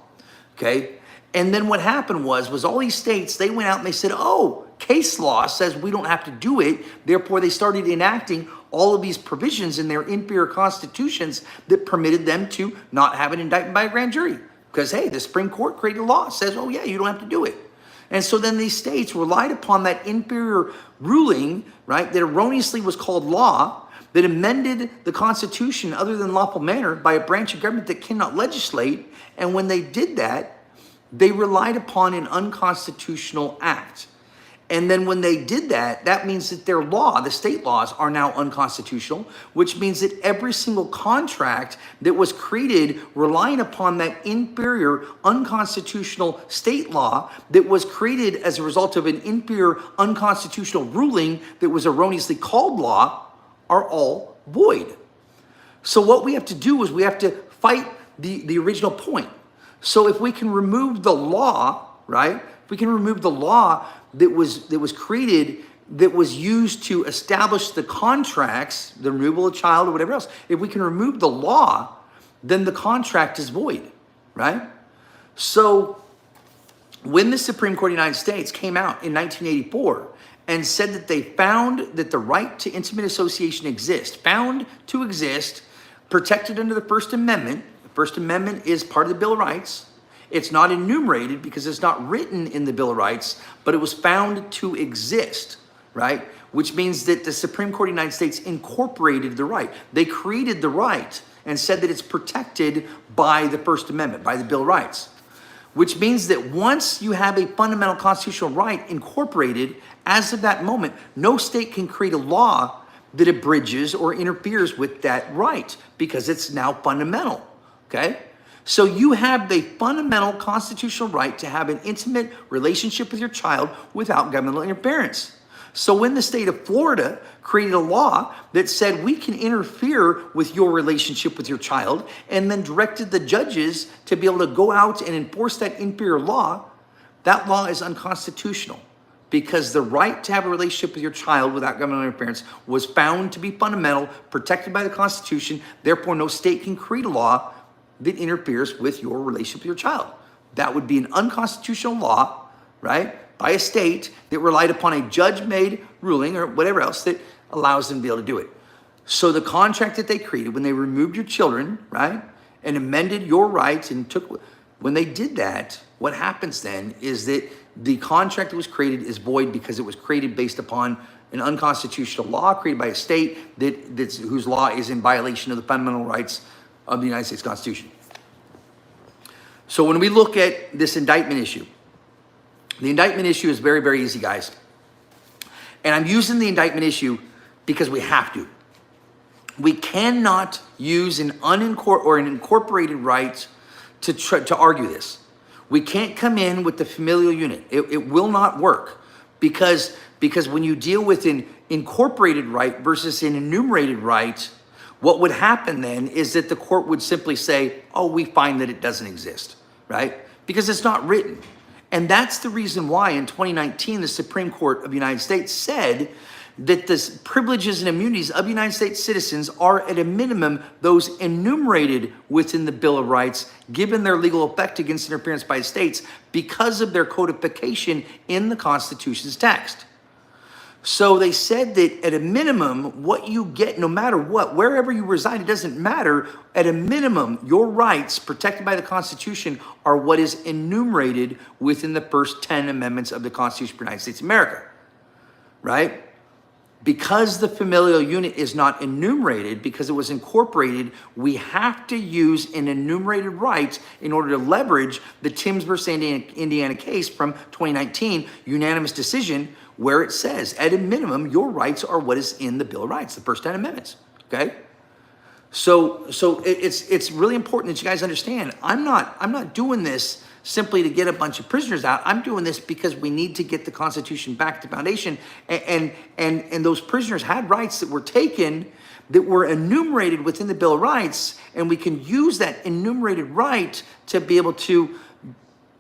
okay? And then what happened was all these states, they went out and they said, oh, case law says we don't have to do it. Therefore, they started enacting all of these provisions in their inferior constitutions that permitted them to not have an indictment by a grand jury. Because, hey, the Supreme Court created a law, says, oh, yeah, you don't have to do it. And so then these states relied upon that inferior ruling, right, that erroneously was called law, that amended the Constitution other than lawful manner by a branch of government that cannot legislate. And when they did that, they relied upon an unconstitutional act. And then when they did that, that means that their law, the state laws, are now unconstitutional, which means that every single contract that was created relying upon that inferior, unconstitutional state law that was created as a result of an inferior, unconstitutional ruling that was erroneously called law are all void. So what we have to do is we have to fight the original point. So if we can remove the law, right? If we can remove the law that was created, that was used to establish the contracts, the removal of child or whatever else, if we can remove the law, then the contract is void, right? So when the Supreme Court of the United States came out in 1984 and said that they found that the right to intimate association exists, found to exist, protected under the First Amendment. The First Amendment is part of the Bill of Rights. It's not enumerated because it's not written in the Bill of Rights, but it was found to exist, right? Which means that the Supreme Court of the United States incorporated the right. They created the right and said that it's protected by the First Amendment, by the Bill of Rights. Which means that once you have a fundamental constitutional right incorporated, as of that moment, no state can create a law that abridges or interferes with that right because it's now fundamental, okay? So you have the fundamental constitutional right to have an intimate relationship with your child without governmental interference. So when the state of Florida created a law that said we can interfere with your relationship with your child and then directed the judges to be able to go out and enforce that inferior law, that law is unconstitutional because the right to have a relationship with your child without governmental interference was found to be fundamental, protected by the Constitution. Therefore, no state can create a law that interferes with your relationship with your child. That would be an unconstitutional law, right? By a state that relied upon a judge-made ruling or whatever else that allows them to be able to do it. So the contract that they created when they removed your children, right, and amended your rights and when they did that, what happens then is that the contract that was created is void because it was created based upon an unconstitutional law created by a state whose law is in violation of the fundamental rights of the United States Constitution. So when we look at this indictment issue, the indictment issue is very, very easy, guys. And I'm using the indictment issue because we have to. We cannot use an incorporated right to argue this. We can't come in with the familial unit. It will not work because when you deal with an incorporated right versus an enumerated right, what would happen then is that the court would simply say, oh, we find that it doesn't exist, right? Because it's not written. And that's the reason why in 2019, the Supreme Court of the United States said that the privileges and immunities of United States citizens are at a minimum those enumerated within the Bill of Rights, given their legal effect against interference by states because of their codification in the Constitution's text. So they said that at a minimum, what you get, no matter what, wherever you reside, it doesn't matter. At a minimum, your rights protected by the Constitution are what is enumerated within the first 10 amendments of the Constitution of the United States of America, right? Because the familial unit is not enumerated, because it was incorporated, we have to use an enumerated right in order to leverage the Timms versus Indiana case from 2019, unanimous decision, where it says, at a minimum, your rights are what is in the Bill of Rights, the first 10 amendments, okay? So it's really important that you guys understand, I'm not doing this simply to get a bunch of prisoners out. I'm doing this because we need to get the Constitution back to the foundation. And those prisoners had rights that were taken that were enumerated within the Bill of Rights, and we can use that enumerated right to be able to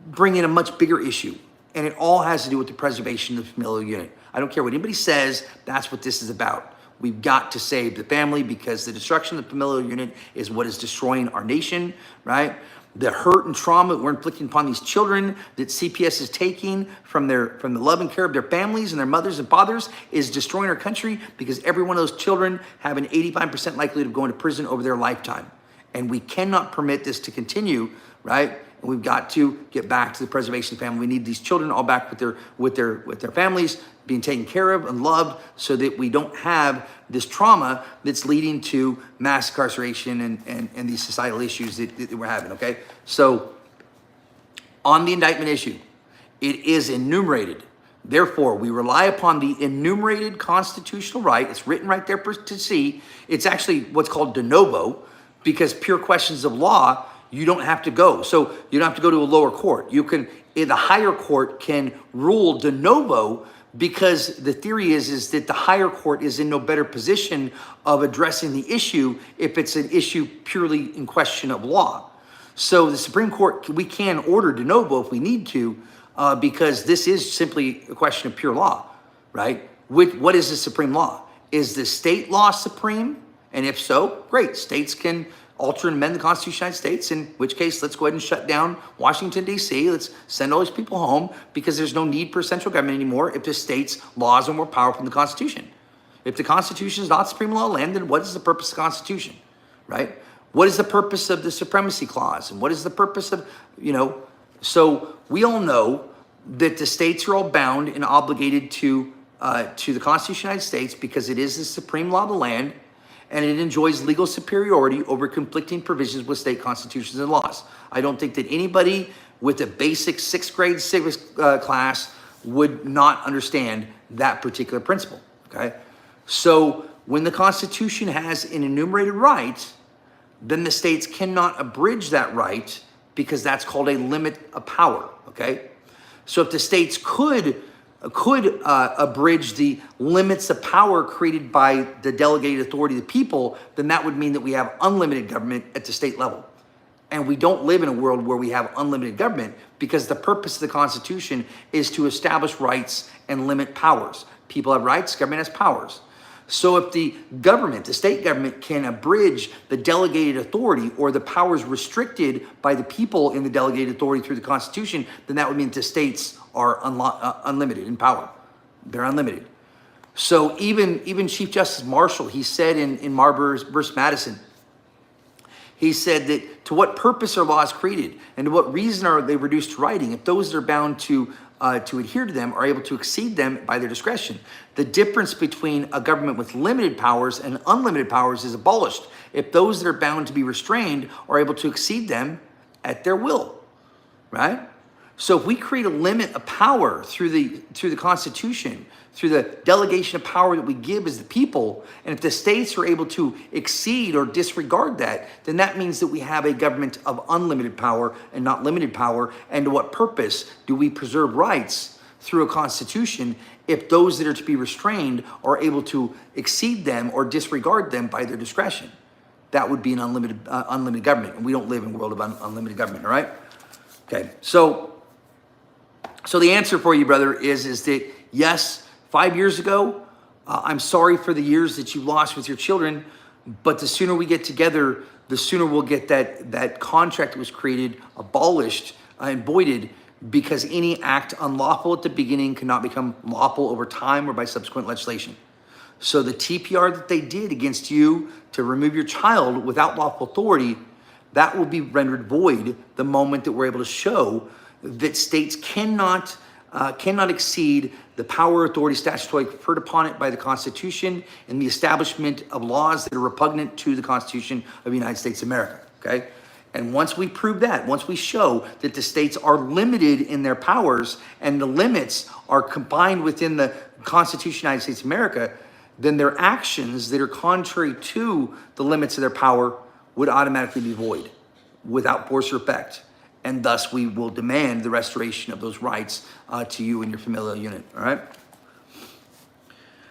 bring in a much bigger issue. And it all has to do with the preservation of the familial unit. I don't care what anybody says, that's what this is about. We've got to save the family because the destruction of the familial unit is what is destroying our nation, right? The hurt and trauma that we're inflicting upon these children that CPS is taking from the love and care of their families and their mothers and fathers is destroying our country because every one of those children have an 85% likelihood of going to prison over their lifetime. And we cannot permit this to continue, right? And we've got to get back to the preservation of the family. We need these children all back with their families, being taken care of and loved so that we don't have this trauma that's leading to mass incarceration and these societal issues that we're having, okay? So on the indictment issue, it is enumerated. Therefore, we rely upon the enumerated constitutional right. It's written right there to see. It's actually what's called de novo because pure questions of law, you don't have to go. So you don't have to go to a lower court. You can, the higher court can rule de novo because the theory is that the higher court is in no better position of addressing the issue if it's an issue purely in question of law. So the Supreme Court, we can order de novo if we need to because this is simply a question of pure law, right? What is the supreme law? Is the state law supreme? And if so, great. States can alter and amend the Constitution of the United States, in which case, let's go ahead and shut down Washington, D.C. Let's send all these people home, because there's no need for central government anymore if the state's laws are more powerful than the Constitution. If the Constitution is not supreme law of the land, then what is the purpose of the Constitution, right? What is the purpose of the Supremacy Clause? And what is the purpose of, so we all know that the states are all bound and obligated to the Constitution of the United States, because it is the supreme law of the land, and it enjoys legal superiority over conflicting provisions with state constitutions and laws. I don't think that anybody with a basic 6th grade civics class would not understand that particular principle, okay? So when the Constitution has an enumerated right, then the states cannot abridge that right, because that's called a limit of power, okay? So if the states could abridge the limits of power created by the delegated authority of the people, then that would mean that we have unlimited government at the state level. And we don't live in a world where we have unlimited government, because the purpose of the Constitution is to establish rights and limit powers. People have rights, government has powers. So if the government, the state government, can abridge the delegated authority or the powers restricted by the people in the delegated authority through the Constitution, then that would mean that the states are unlimited in power. They're unlimited. So even Chief Justice Marshall, he said in Marbury versus Madison, he said that to what purpose are laws created, and to what reason are they reduced to writing, if those that are bound to adhere to them are able to exceed them by their discretion? The difference between a government with limited powers and unlimited powers is abolished if those that are bound to be restrained are able to exceed them at their will, right? So if we create a limit of power through the Constitution, through the delegation of power that we give as the people, and if the states are able to exceed or disregard that, then that means that we have a government of unlimited power and not limited power. And to what purpose do we preserve rights through a Constitution if those that are to be restrained are able to exceed them or disregard them by their discretion? That would be an unlimited government, and we don't live in a world of unlimited government, all right? Okay, so the answer for you, brother, is that yes, 5 years ago, I'm sorry for the years that you lost with your children, but the sooner we get together, the sooner we'll get that contract that was created abolished and voided, because any act unlawful at the beginning cannot become lawful over time or by subsequent legislation. So the TPR that they did against you to remove your child without lawful authority, that will be rendered void the moment that we're able to show that states cannot exceed the power authority statutorily conferred upon it by the Constitution and the establishment of laws that are repugnant to the Constitution of the United States of America, okay? And once we prove that, once we show that the states are limited in their powers and the limits are combined within the Constitution of the United States of America, then their actions that are contrary to the limits of their power would automatically be void without force or effect. And thus we will demand the restoration of those rights to you and your familial unit, all right?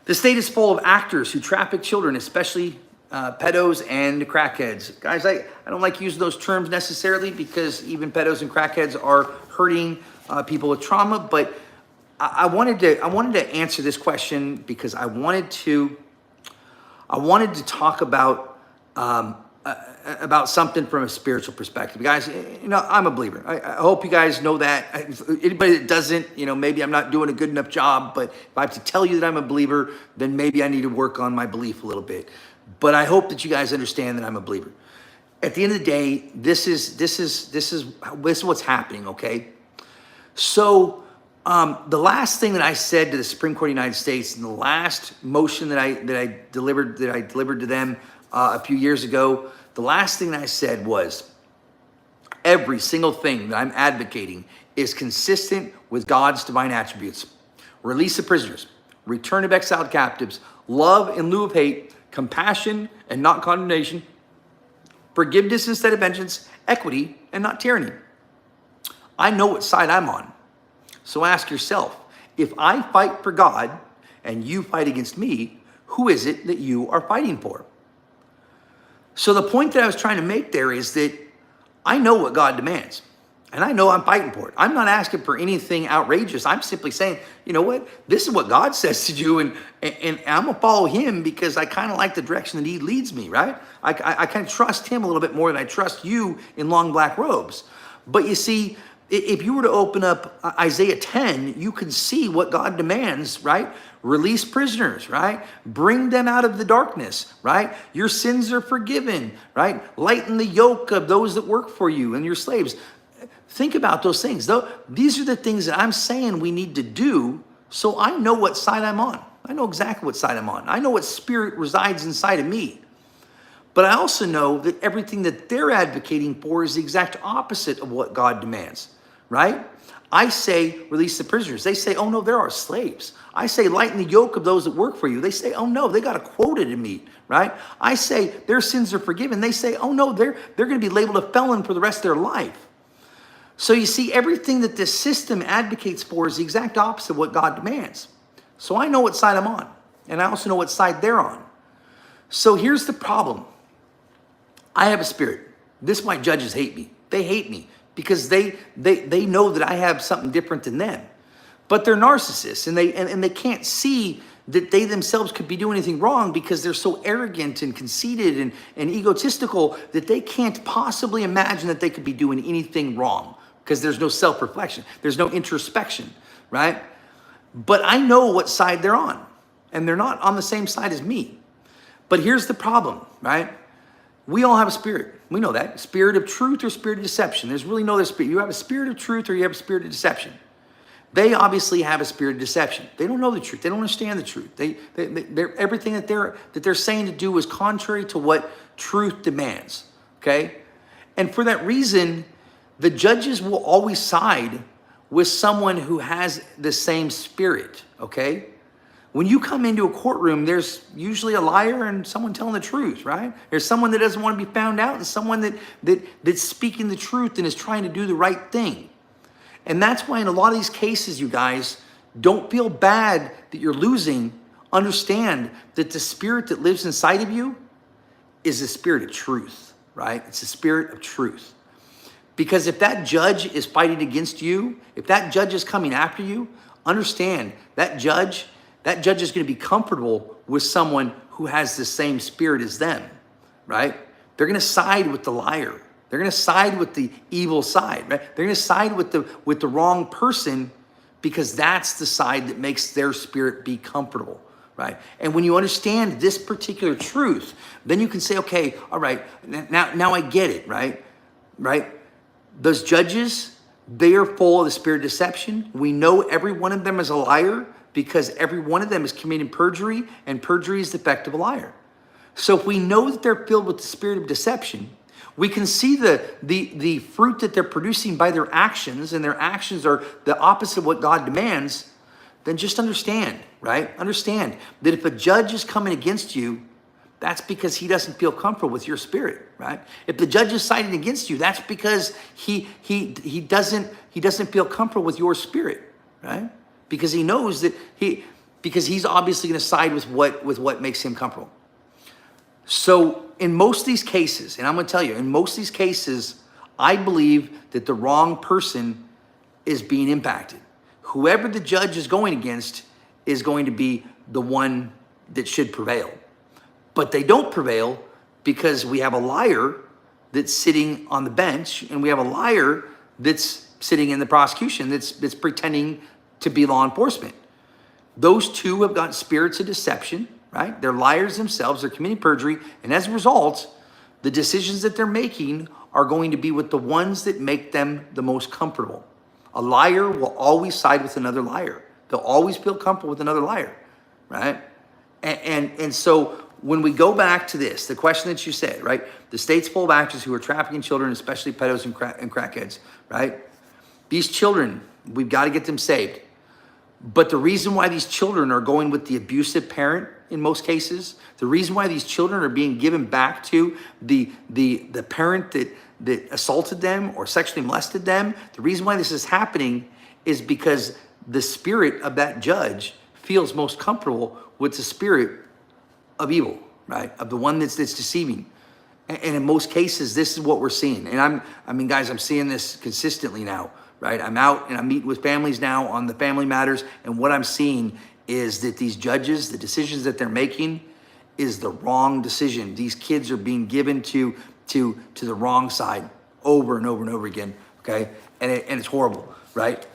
The state is full of actors who traffic children, especially pedos and crackheads. Guys, I don't like using those terms necessarily, because even pedos and crackheads are hurting people with trauma, but I wanted to answer this question because I wanted to talk about something from a spiritual perspective. Guys, I'm a believer. I hope you guys know that. Anybody that doesn't, maybe I'm not doing a good enough job, but if I have to tell you that I'm a believer, then maybe I need to work on my belief a little bit. But I hope that you guys understand that I'm a believer. At the end of the day, this is what's happening, okay? So the last thing that I said to the Supreme Court of the United States, and the last motion that I delivered to them a few years ago, the last thing that I said was, every single thing that I'm advocating is consistent with God's divine attributes. Release of prisoners, return of exiled captives, love in lieu of hate, compassion and not condemnation, forgiveness instead of vengeance, equity and not tyranny. I know what side I'm on. So ask yourself, if I fight for God and you fight against me, who is it that you are fighting for? So the point that I was trying to make there is that I know what God demands. And I know I'm fighting for it. I'm not asking for anything outrageous. I'm simply saying, you know what? This is what God says to do, and I'm going to follow him because I kind of like the direction that he leads me, right? I kind of trust him a little bit more than I trust you in long black robes. But you see, if you were to open up Isaiah 10, you can see what God demands, right? Release prisoners, right? Bring them out of the darkness, right? Your sins are forgiven, right? Lighten the yoke of those that work for you and your slaves. Think about those things. Though these are the things that I'm saying we need to do, so I know what side I'm on. I know exactly what side I'm on. I know what spirit resides inside of me. But I also know that everything that they're advocating for is the exact opposite of what God demands, right? I say, release the prisoners. They say, oh no, there are slaves. I say, lighten the yoke of those that work for you. They say, oh no, they got a quota to meet, right? I say, their sins are forgiven. They say, oh no, they're going to be labeled a felon for the rest of their life. So you see, everything that this system advocates for is the exact opposite of what God demands. So I know what side I'm on, and I also know what side they're on. So here's the problem. I have a spirit. This is why judges hate me. They hate me because they know that I have something different than them. But they're narcissists, and they can't see that they themselves could be doing anything wrong because they're so arrogant and conceited and egotistical that they can't possibly imagine that they could be doing anything wrong because there's no self-reflection. There's no introspection, right? But I know what side they're on, and they're not on the same side as me. But here's the problem, right? We all have a spirit. We know that. Spirit of truth or spirit of deception. There's really no other spirit. You have a spirit of truth or you have a spirit of deception. They obviously have a spirit of deception. They don't know the truth. They don't understand the truth. They're everything that they're saying to do is contrary to what truth demands, okay? And for that reason, the judges will always side with someone who has the same spirit, okay? When you come into a courtroom, there's usually a liar and someone telling the truth, right? There's someone that doesn't want to be found out and someone that's speaking the truth and is trying to do the right thing. And that's why in a lot of these cases, you guys, don't feel bad that you're losing. Understand that the spirit that lives inside of you is the spirit of truth, right? It's the spirit of truth. Because if that judge is fighting against you, if that judge is coming after you, understand that judge is going to be comfortable with someone who has the same spirit as them, right? They're going to side with the liar. They're going to side with the evil side, right? They're going to side with the wrong person because that's the side that makes their spirit be comfortable, right? And when you understand this particular truth, then you can say, okay, all right, now I get it, right? Right? Those judges, they are full of the spirit of deception. We know every one of them is a liar because every one of them is committing perjury, and perjury is the effect of a liar. So if we know that they're filled with the spirit of deception, we can see the fruit that they're producing by their actions, and their actions are the opposite of what God demands. Then just understand, right? Understand that if a judge is coming against you, that's because he doesn't feel comfortable with your spirit, right? If the judge is siding against you, that's because he doesn't feel comfortable with your spirit, right? Because he knows that because he's obviously going to side with what makes him comfortable. So in most of these cases, and I'm going to tell you, in most of these cases, I believe that the wrong person is being impacted. Whoever the judge is going against is going to be the one that should prevail. But they don't prevail because we have a liar that's sitting on the bench, and we have a liar that's sitting in the prosecution that's pretending to be law enforcement. Those two have got spirits of deception, right? They're liars themselves. They're committing perjury. And as a result, the decisions that they're making are going to be with the ones that make them the most comfortable. A liar will always side with another liar. They'll always feel comfortable with another liar, right? And so when we go back to this, the question that you said, right? The state's full of actors who are trafficking children, especially pedos and crackheads, right? These children, we've got to get them saved. But the reason why these children are going with the abusive parent in most cases, the reason why these children are being given back to the parent that assaulted them or sexually molested them, the reason why this is happening is because the spirit of that judge feels most comfortable with the spirit of evil, right? Of the one that's deceiving. And in most cases, this is what we're seeing. And guys, I'm seeing this consistently now, right? I'm out and I'm meeting with families now on the family matters. And what I'm seeing is that these judges, the decisions that they're making is the wrong decision. These kids are being given to the wrong side over and over and over again, okay? And it's horrible, right?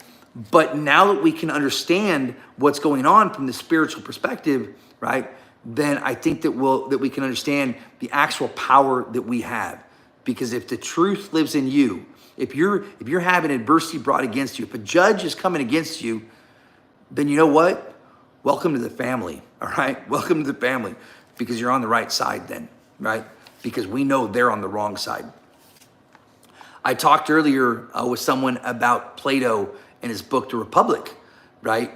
But now that we can understand what's going on from the spiritual perspective, right, then I think that we can understand the actual power that we have. Because if the truth lives in you, if you're having adversity brought against you, if a judge is coming against you, then you know what? Welcome to the family, all right? Welcome to the family, because you're on the right side then, right? Because we know they're on the wrong side. I talked earlier with someone about Plato and his book, The Republic, right?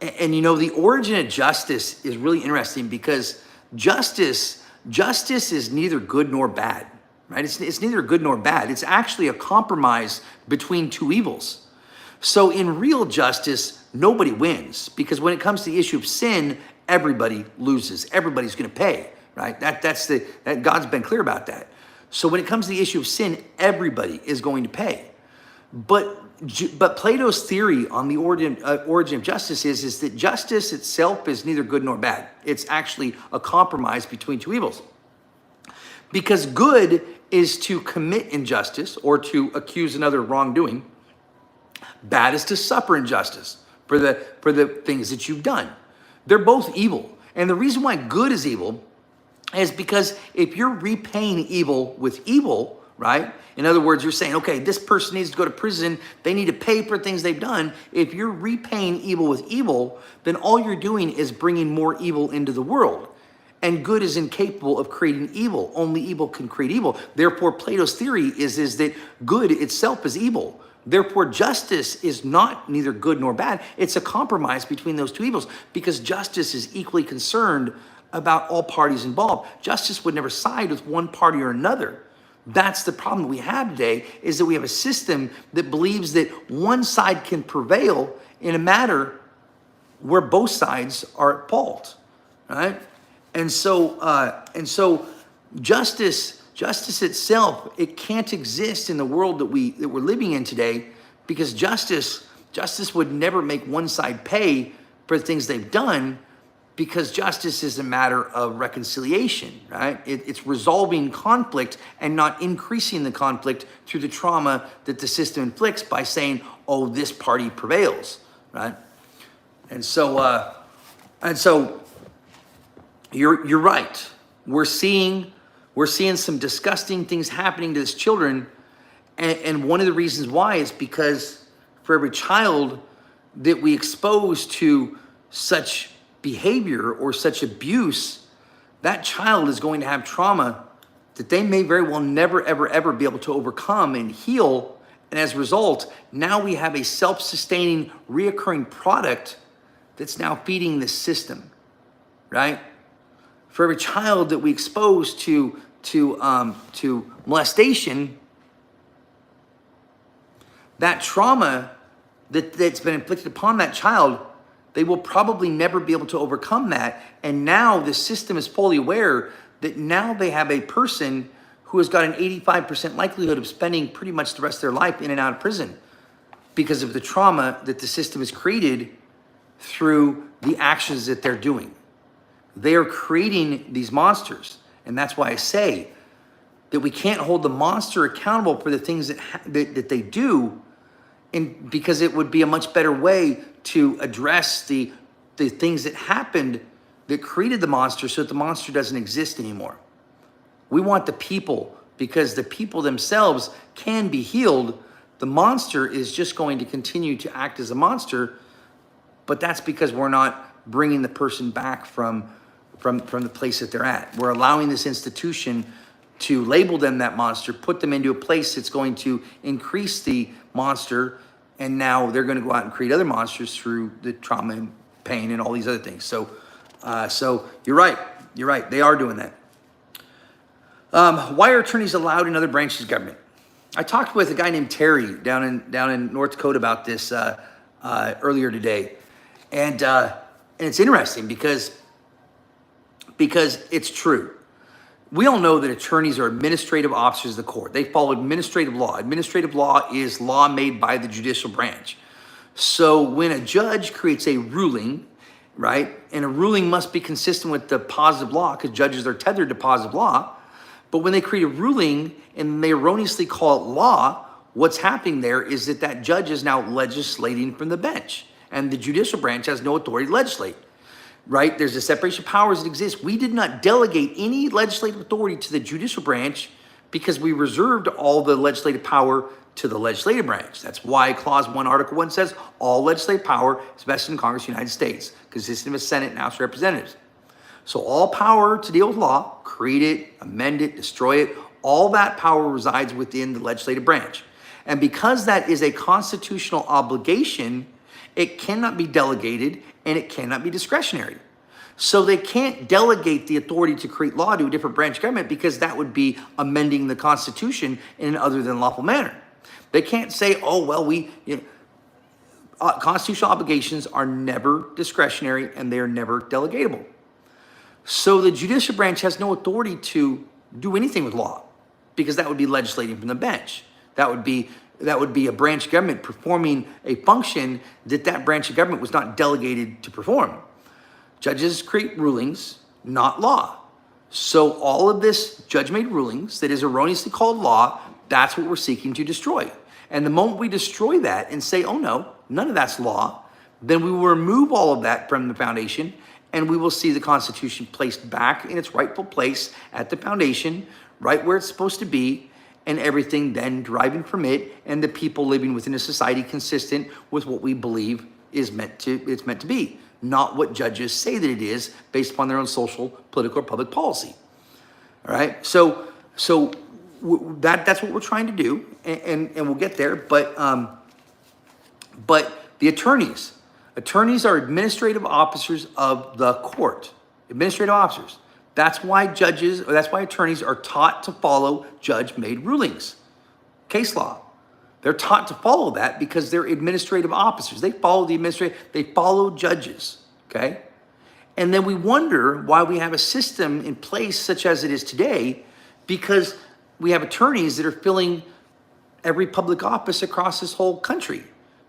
And the origin of justice is really interesting, because justice is neither good nor bad, right? It's neither good nor bad. It's actually a compromise between two evils. So in real justice, nobody wins, because when it comes to the issue of sin, everybody loses. Everybody's going to pay, right? That God's been clear about that. So when it comes to the issue of sin, everybody is going to pay. But Plato's theory on the origin of justice is that justice itself is neither good nor bad. It's actually a compromise between two evils. Because good is to commit injustice or to accuse another of wrongdoing. Bad is to suffer injustice for the things that you've done. They're both evil. And the reason why good is evil is because if you're repaying evil with evil, right? In other words, you're saying, okay, this person needs to go to prison. They need to pay for things they've done. If you're repaying evil with evil, then all you're doing is bringing more evil into the world. And good is incapable of creating evil. Only evil can create evil. Therefore, Plato's theory is that good itself is evil. Therefore, justice is not neither good nor bad. It's a compromise between those two evils, because justice is equally concerned about all parties involved. Justice would never side with one party or another. That's the problem that we have today, is that we have a system that believes that one side can prevail in a matter where both sides are at fault, right? And so justice itself, it can't exist in the world that we're living in today, because justice would never make one side pay for the things they've done, because justice is a matter of reconciliation, right? It's resolving conflict and not increasing the conflict through the trauma that the system inflicts by saying, oh, this party prevails, right? And so you're right. We're seeing some disgusting things happening to these children. And one of the reasons why is because for every child that we expose to such behavior or such abuse, that child is going to have trauma that they may very well never, ever, ever be able to overcome and heal. And as a result, now we have a self-sustaining, reoccurring product that's now feeding the system, right? For every child that we expose to molestation, that trauma that's been inflicted upon that child, they will probably never be able to overcome that. And now the system is fully aware that now they have a person who has got an 85% likelihood of spending pretty much the rest of their life in and out of prison because of the trauma that the system has created through the actions that they're doing. They are creating these monsters. And that's why I say that we can't hold the monster accountable for the things that they do, because it would be a much better way to address the things that happened that created the monster, so that the monster doesn't exist anymore. We want the people, because the people themselves can be healed. The monster is just going to continue to act as a monster, but that's because we're not bringing the person back from the place that they're at. We're allowing this institution to label them that monster, put them into a place that's going to increase the monster, and now they're going to go out and create other monsters through the trauma and pain and all these other things. So you're right. They are doing that. Why are attorneys allowed in other branches of government? I talked with a guy named Terry down in North Dakota about this earlier today, and it's interesting because it's true. we all know that attorneys are administrative officers of the court. They follow administrative law. Administrative law is law made by the judicial branch. So when a judge creates a ruling, right, and a ruling must be consistent with the positive law because judges are tethered to positive law. But when they create a ruling and they erroneously call it law, what's happening there is that judge is now legislating from the bench, and the judicial branch has no authority to legislate, right? There's a separation of powers that exists. We did not delegate any legislative authority to the judicial branch because we reserved all the legislative power to the legislative branch. That's why Clause 1, Article 1 says all legislative power is vested in Congress of the United States, consisting of a Senate and House of Representatives. So all power to deal with law, create it, amend it, destroy it, all that power resides within the legislative branch. And because that is a constitutional obligation, it cannot be delegated and it cannot be discretionary. So they can't delegate the authority to create law to a different branch of government because that would be amending the Constitution in an other than lawful manner. They can't say, oh, well, constitutional obligations are never discretionary and they are never delegatable. So the judicial branch has no authority to do anything with law because that would be legislating from the bench. That would be a branch of government performing a function that branch of government was not delegated to perform. Judges create rulings, not law. So all of this judge-made rulings that is erroneously called law, that's what we're seeking to destroy. And the moment we destroy that and say, oh no, none of that's law, then we will remove all of that from the foundation and we will see the Constitution placed back in its rightful place at the foundation, right where it's supposed to be, and everything then deriving from it, and the people living within a society consistent with what we believe it's meant to be, not what judges say that it is based upon their own social, political, or public policy. All right, so that's what we're trying to do, and we'll get there. But the attorneys are administrative officers of the court, administrative officers. That's why attorneys are taught to follow judge-made rulings, case law. They're taught to follow that because they're administrative officers. They follow they follow judges, okay? And then we wonder why we have a system in place such as it is today, because we have attorneys that are filling every public office across this whole country.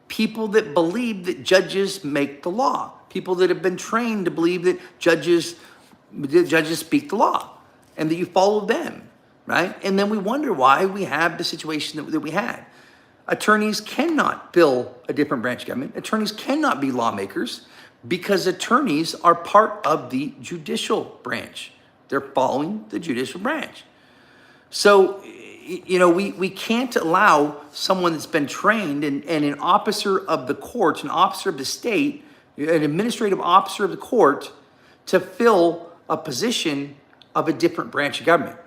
People that believe that judges make the law. People that have been trained to believe that judges speak the law and that you follow them, right? And then we wonder why we have the situation that we had. Attorneys cannot fill a different branch of government. Attorneys cannot be lawmakers because attorneys are part of the judicial branch. They're following the judicial branch. So, we can't allow someone that's been trained and an officer of the court, an officer of the state, an administrative officer of the court to fill a position of a different branch of government.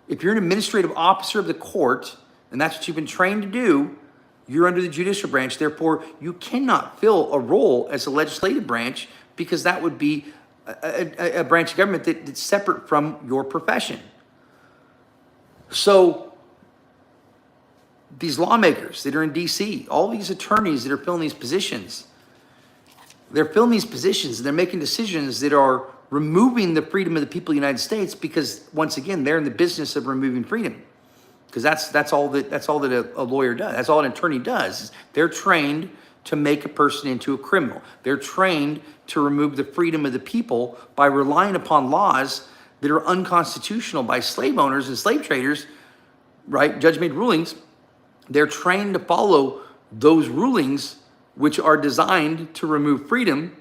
If you're an administrative officer of the court, and that's what you've been trained to do, you're under the judicial branch. Therefore, you cannot fill a role as a legislative branch because that would be a branch of government that's separate from your profession. So these lawmakers that are in DC, all these attorneys that are filling these positions, they're filling these positions and they're making decisions that are removing the freedom of the people of the United States because, once again, they're in the business of removing freedom. Because that's all that a lawyer does. That's all an attorney does. They're trained to make a person into a criminal. They're trained to remove the freedom of the people by relying upon laws that are unconstitutional by slave owners and slave traders, right? Judge-made rulings. They're trained to follow those rulings which are designed to remove freedom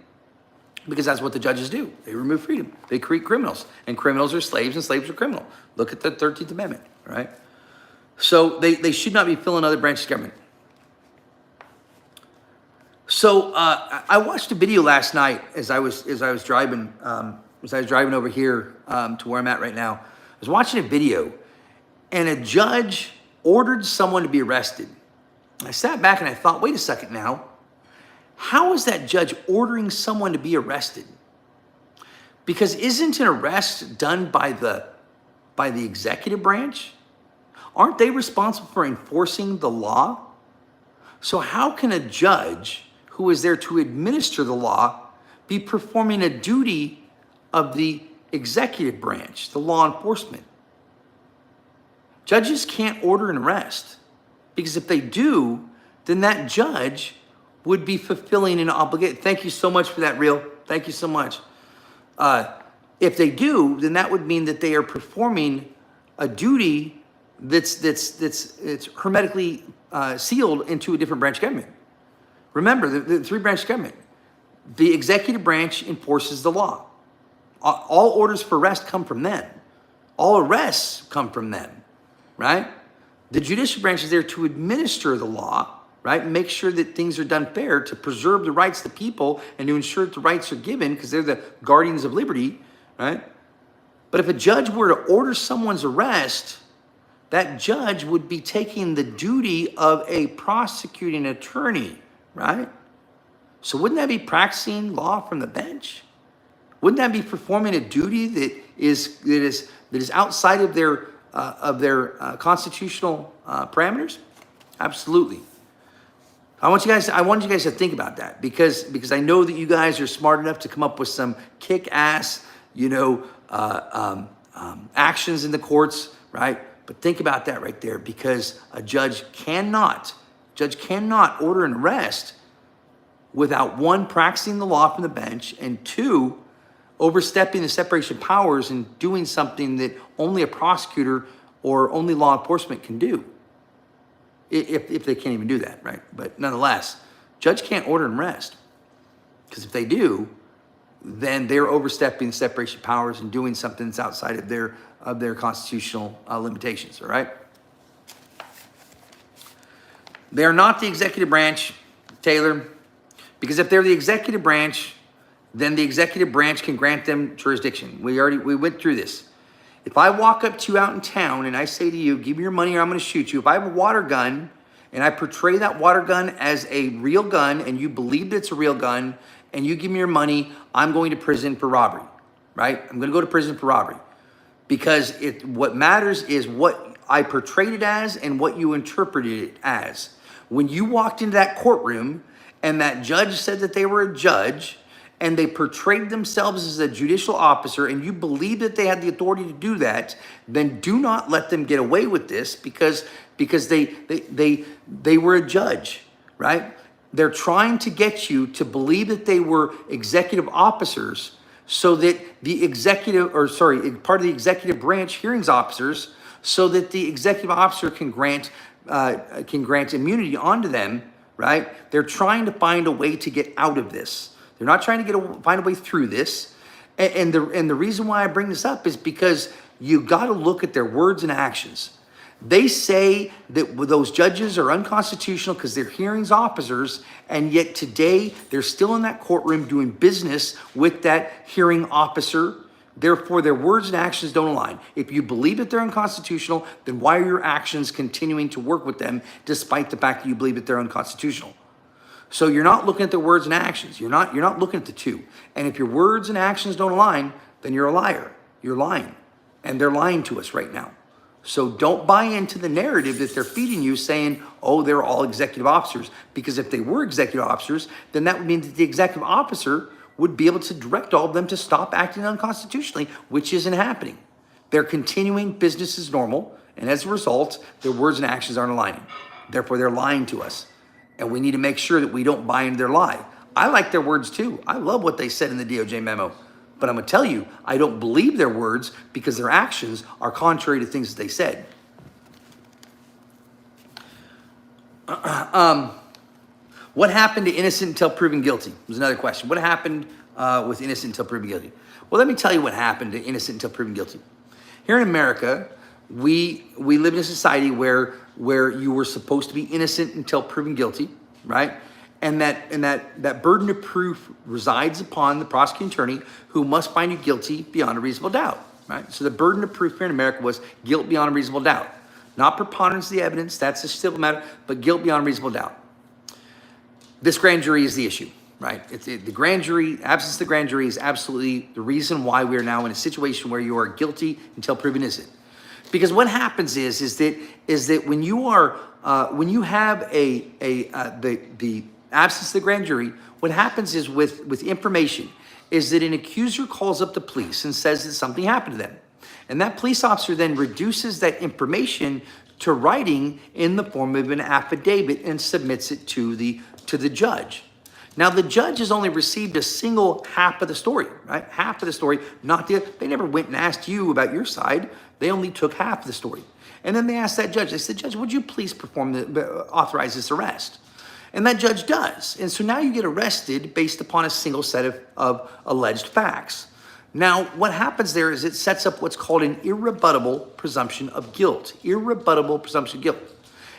because that's what the judges do. They remove freedom. They create criminals, and criminals are slaves and slaves are criminal. Look at the 13th Amendment, right? So they should not be filling other branches of government. So I watched a video last night as I was driving over here to where I'm at right now. I was watching a video, and a judge ordered someone to be arrested. I sat back and I thought, wait a second now. How is that judge ordering someone to be arrested? Because isn't an arrest done by the executive branch? Aren't they responsible for enforcing the law? So how can a judge who is there to administer the law be performing a duty of the executive branch, the law enforcement. Judges can't order an arrest, because if they do, then that judge would be fulfilling an obligation. Thank you so much for that, Real. Thank you so much. If they do, then that would mean that they are performing a duty that's hermetically sealed into a different branch of government. Remember, the three branches of government. The executive branch enforces the law. All orders for arrest come from them. All arrests come from them, right? The judicial branch is there to administer the law, right? Make sure that things are done fair, to preserve the rights of the people and to ensure that the rights are given, because they're the guardians of liberty, right? But if a judge were to order someone's arrest, that judge would be taking the duty of a prosecuting attorney, right? So wouldn't that be practicing law from the bench? Wouldn't that be performing a duty that is outside of their constitutional parameters? Absolutely. I want you guys to think about that, because I know that you guys are smart enough to come up with some kick-ass, actions in the courts, right? But think about that right there, because a judge cannot order an arrest without, one, practicing the law from the bench, and two, overstepping the separation of powers and doing something that only a prosecutor or only law enforcement can do, if they can't even do that, right? But nonetheless, judge can't order an arrest, because if they do, then they're overstepping the separation of powers and doing something that's outside of their constitutional limitations, all right? They are not the executive branch, Taylor, because if they're the executive branch, then the executive branch can grant them jurisdiction. We went through this. If I walk up to you out in town and I say to you, give me your money or I'm going to shoot you. If I have a water gun and I portray that water gun as a real gun and you believe that it's a real gun and you give me your money, I'm going to prison for robbery, right? I'm going to go to prison for robbery, because what matters is what I portrayed it as and what you interpreted it as. When you walked into that courtroom and that judge said that they were a judge, and they portrayed themselves as a judicial officer, and you believe that they had the authority to do that, then do not let them get away with this, because they were a judge, right? They're trying to get you to believe that they were executive officers, so that part of the executive branch hearings officers, so that the executive officer can grant immunity onto them, right? They're trying to find a way to get out of this. They're not trying to find a way through this. And the reason why I bring this up is because you got to look at their words and actions. They say that those judges are unconstitutional because they're hearings officers, and yet today they're still in that courtroom doing business with that hearing officer. Therefore, their words and actions don't align. If you believe that they're unconstitutional, then why are your actions continuing to work with them despite the fact that you believe that they're unconstitutional? So you're not looking at their words and actions. You're not looking at the two. And if your words and actions don't align, then you're a liar. You're lying. And they're lying to us right now. So don't buy into the narrative that they're feeding you, saying, oh, they're all executive officers. Because if they were executive officers, then that would mean that the executive officer would be able to direct all of them to stop acting unconstitutionally, which isn't happening. They're continuing business as normal, and as a result, their words and actions aren't aligning. Therefore, they're lying to us. And we need to make sure that we don't buy into their lie. I like their words too. I love what they said in the DOJ memo. But I'm going to tell you, I don't believe their words, because their actions are contrary to things that they said. What happened to innocent until proven guilty? Was another question. What happened with innocent until proven guilty? Well, let me tell you what happened to innocent until proven guilty. Here in America, we live in a society where you were supposed to be innocent until proven guilty, right? And that burden of proof resides upon the prosecuting attorney, who must find you guilty beyond a reasonable doubt, right? So the burden of proof here in America was guilt beyond a reasonable doubt. Not preponderance of the evidence, that's a civil matter, but guilt beyond a reasonable doubt. This grand jury is the issue, right? The grand jury, absence of the grand jury is absolutely the reason why we are now in a situation where you are guilty until proven innocent. Because what happens is that when you have the absence of the grand jury, what happens is with information, is that an accuser calls up the police and says that something happened to them. And that police officer then reduces that information to writing in the form of an affidavit and submits it to the judge. Now, the judge has only received a single half of the story, right? Half of the story, they never went and asked you about your side. They only took half of the story. And then they asked that judge, they said, Judge, would you please authorize this arrest? And that judge does. And so now you get arrested based upon a single set of alleged facts. Now, what happens there is it sets up what's called an irrebuttable presumption of guilt. Irrebuttable presumption of guilt.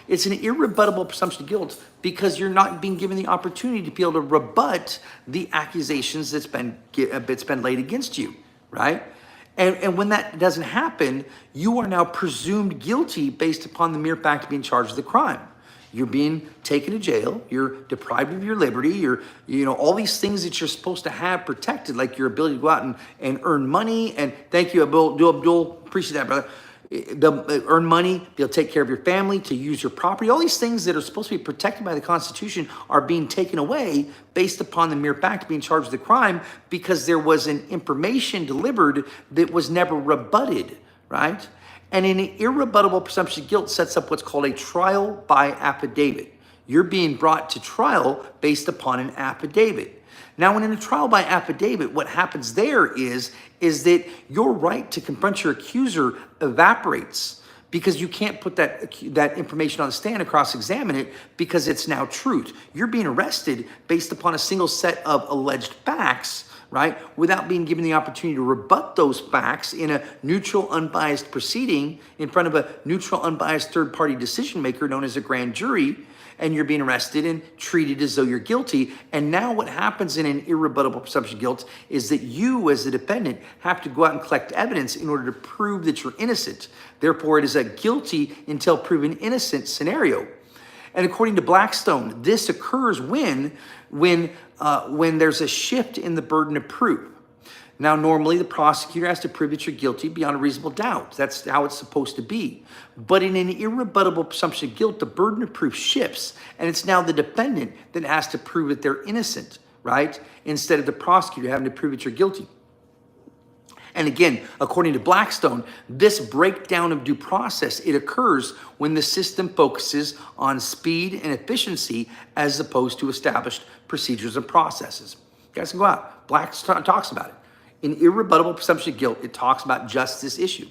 It's an irrebuttable presumption of guilt because you're not being given the opportunity to be able to rebut the accusations that's been laid against you, right? And when that doesn't happen, you are now presumed guilty based upon the mere fact of being charged with the crime. You're being taken to jail. You're deprived of your liberty. You're, all these things that you're supposed to have protected, like your ability to go out and earn money. And thank you, Abdul. Appreciate that, brother. They'll earn money. They'll take care of your family, to use your property. All these things that are supposed to be protected by the Constitution are being taken away based upon the mere fact of being charged with the crime because there was an information delivered that was never rebutted, right? And an irrebuttable presumption of guilt sets up what's called a trial by affidavit. You're being brought to trial based upon an affidavit. Now, when in a trial by affidavit, what happens there is that your right to confront your accuser evaporates because you can't put that information on the stand and cross-examine it because it's now truth. You're being arrested based upon a single set of alleged facts, right, without being given the opportunity to rebut those facts in a neutral, unbiased proceeding in front of a neutral, unbiased third-party decision maker known as a grand jury, and you're being arrested and treated as though you're guilty. And now what happens in an irrebuttable presumption of guilt is that you, as the defendant, have to go out and collect evidence in order to prove that you're innocent. Therefore, it is a guilty until proven innocent scenario. And according to Blackstone, this occurs when there's a shift in the burden of proof. Now, normally the prosecutor has to prove that you're guilty beyond a reasonable doubt. That's how it's supposed to be. But in an irrebuttable presumption of guilt, the burden of proof shifts, and it's now the defendant that has to prove that they're innocent, right? Instead of the prosecutor having to prove that you're guilty. And again, according to Blackstone, this breakdown of due process, it occurs when the system focuses on speed and efficiency as opposed to established procedures and processes. You guys can go out. Blackstone talks about it. In irrebuttable presumption of guilt, it talks about just this issue.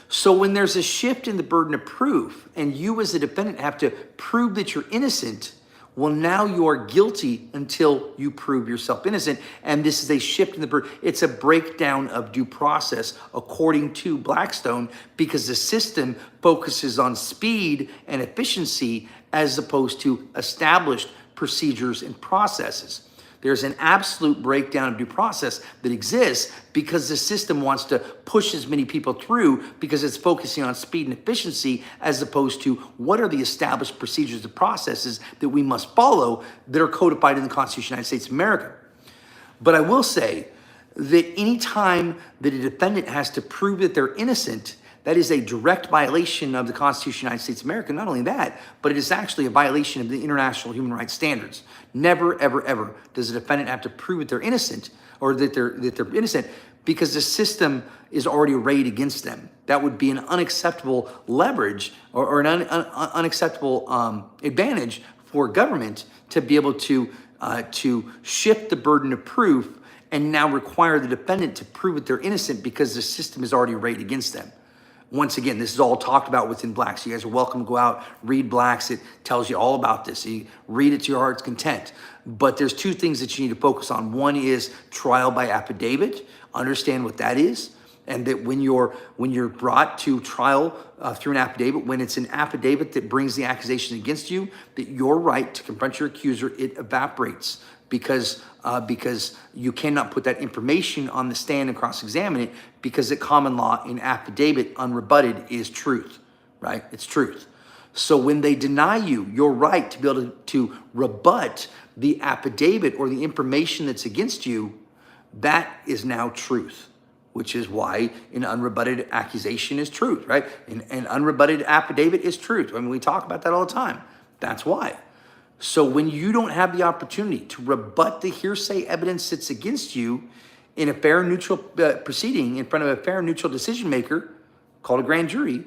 So when there's a shift in the burden of proof and you as a defendant have to prove that you're innocent, well, now you are guilty until you prove yourself innocent. And this is a shift in the burden. It's a breakdown of due process, according to Blackstone, because the system focuses on speed and efficiency as opposed to established procedures and processes. There's an absolute breakdown of due process that exists because the system wants to push as many people through because it's focusing on speed and efficiency as opposed to what are the established procedures and processes that we must follow that are codified in the Constitution of the United States of America. But I will say that any time that a defendant has to prove that they're innocent, that is a direct violation of the Constitution of the United States of America. Not only that, but it is actually a violation of the international human rights standards. Never, ever, ever does a defendant have to prove that they're innocent or that they're innocent because the system is already arrayed against them. That would be an unacceptable leverage or an unacceptable advantage for government to be able to shift the burden of proof and now require the defendant to prove that they're innocent because the system is already arrayed against them. Once again, this is all talked about within Blacks. You guys are welcome to go out, read Blacks. It tells you all about this. You read it to your heart's content. But there's two things that you need to focus on. One is trial by affidavit. Understand what that is. And that when you're brought to trial through an affidavit, when it's an affidavit that brings the accusation against you, that your right to confront your accuser, it evaporates because you cannot put that information on the stand and cross-examine it because the common law in affidavit unrebutted is truth, right? It's truth. So when they deny you your right to be able to rebut the affidavit or the information that's against you, that is now truth, which is why an unrebutted accusation is truth, right? An unrebutted affidavit is truth. I mean, we talk about that all the time. That's why. So when you don't have the opportunity to rebut the hearsay evidence that's against you in a fair and neutral proceeding in front of a fair and neutral decision maker called a grand jury,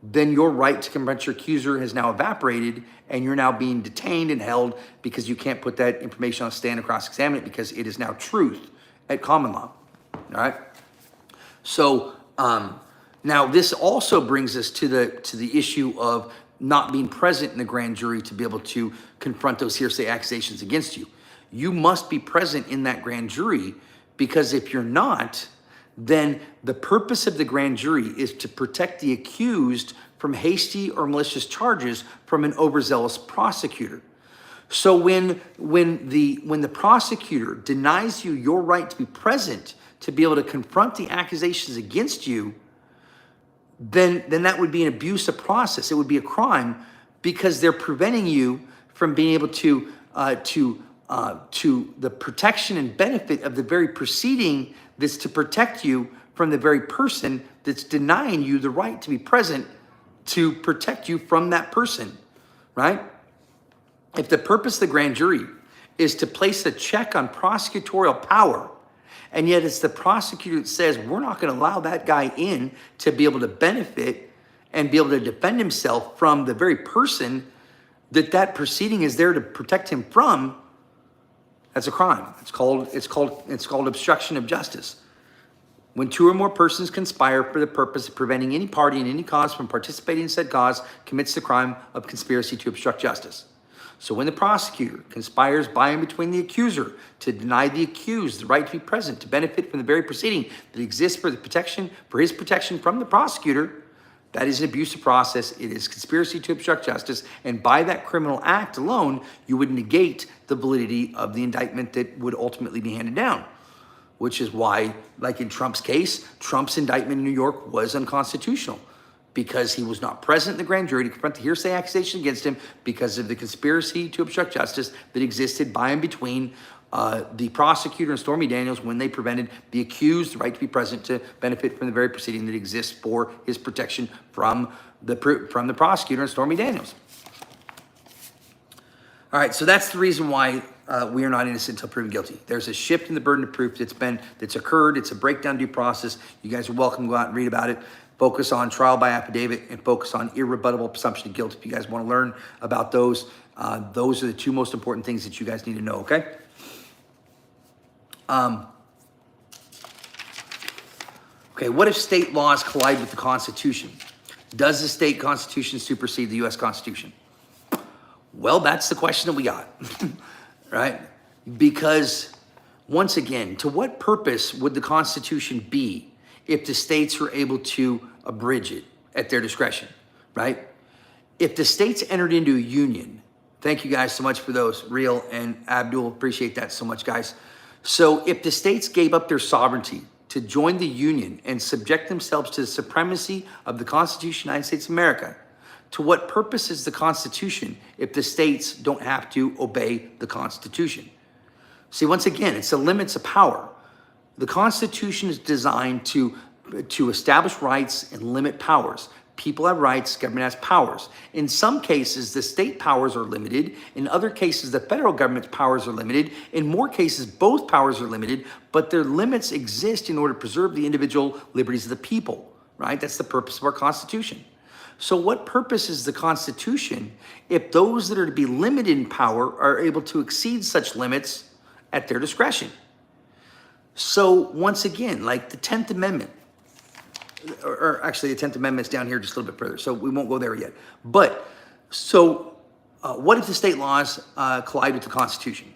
then your right to confront your accuser has now evaporated, and you're now being detained and held because you can't put that information on stand and cross-examine it because it is now truth at common law. All right. So now this also brings us to the issue of not being present in the grand jury to be able to confront those hearsay accusations against you. You must be present in that grand jury, because if you're not, then the purpose of the grand jury is to protect the accused from hasty or malicious charges from an overzealous prosecutor. So when the prosecutor denies you your right to be present to be able to confront the accusations against you, then that would be an abuse of process. It would be a crime, because they're preventing you from being able to the protection and benefit of the very proceeding that's to protect you from the very person that's denying you the right to be present to protect you from that person, right? If the purpose of the grand jury is to place a check on prosecutorial power, and yet it's the prosecutor that says, we're not going to allow that guy in to be able to benefit and be able to defend himself from the very person that proceeding is there to protect him from, that's a crime. It's called obstruction of justice. When two or more persons conspire for the purpose of preventing any party in any cause from participating in said cause, commits the crime of conspiracy to obstruct justice. So when the prosecutor conspires by and between the accuser to deny the accused the right to be present to benefit from the very proceeding that exists for his protection from the prosecutor, that is an abusive process. It is conspiracy to obstruct justice. And by that criminal act alone, you would negate the validity of the indictment that would ultimately be handed down, which is why, like in Trump's case, Trump's indictment in New York was unconstitutional, because he was not present in the grand jury to confront the hearsay accusation against him because of the conspiracy to obstruct justice that existed by and between the prosecutor and Stormy Daniels when they prevented the accused the right to be present to benefit from the very proceeding that exists for his protection from the prosecutor and Stormy Daniels. All right, so that's the reason why we are not innocent until proven guilty. There's a shift in the burden of proof that's occurred. It's a breakdown due process. You guys are welcome to go out and read about it. Focus on trial by affidavit and focus on irrebuttable presumption of guilt. If you guys want to learn about those are the two most important things that you guys need to know, okay? Okay, what if state laws collide with the Constitution? Does the state constitution supersede the U.S. Constitution? Well, that's the question that we got, right? Because, once again, to what purpose would the Constitution be if the states were able to abridge it at their discretion, right? If the states entered into a union, thank you guys so much for those, Real and Abdul, appreciate that so much, guys. So if the states gave up their sovereignty to join the union and subject themselves to the supremacy of the Constitution of the United States of America, to what purpose is the Constitution if the states don't have to obey the Constitution? See, once again, it's the limits of power. The Constitution is designed to establish rights and limit powers. People have rights, government has powers. In some cases, the state powers are limited. In other cases, the federal government's powers are limited. In more cases, both powers are limited, but their limits exist in order to preserve the individual liberties of the people, right? That's the purpose of our Constitution. So what purpose is the Constitution if those that are to be limited in power are able to exceed such limits at their discretion? So once again, like the 10th Amendment, or actually the 10th Amendment's down here just a little bit further, so we won't go there yet. But, so what if the state laws collide with the Constitution?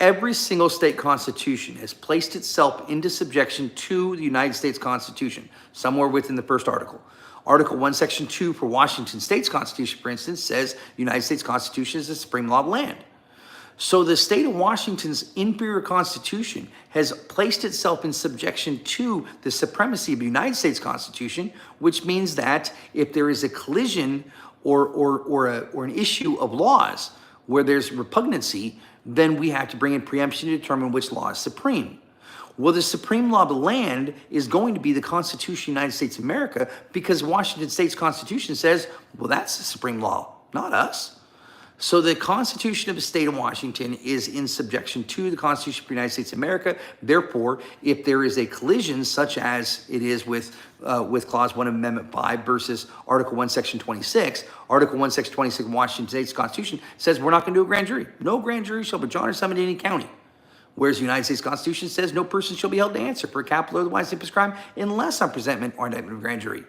Every single state constitution has placed itself into subjection to the United States Constitution, somewhere within the first article. Article 1, Section 2 for Washington State's Constitution, for instance, says the United States Constitution is the supreme law of the land. So the state of Washington's inferior constitution has placed itself in subjection to the supremacy of the United States Constitution, which means that if there is a collision or an issue of laws where there's repugnancy, then we have to bring in preemption to determine which law is supreme. Well, the supreme law of the land is going to be the Constitution of the United States of America, because Washington State's Constitution says, well, that's the supreme law, not us. So the Constitution of the state of Washington is in subjection to the Constitution of the United States of America. Therefore, if there is a collision, such as it is with Clause 1 of Amendment 5 versus Article 1, Section 26, Article 1, Section 26 of Washington State's Constitution says we're not going to do a grand jury. No grand jury shall be drawn or summoned in any county. Whereas the United States Constitution says no person shall be held to answer for a capital or otherwise heinous crime unless on presentment or indictment of a grand jury.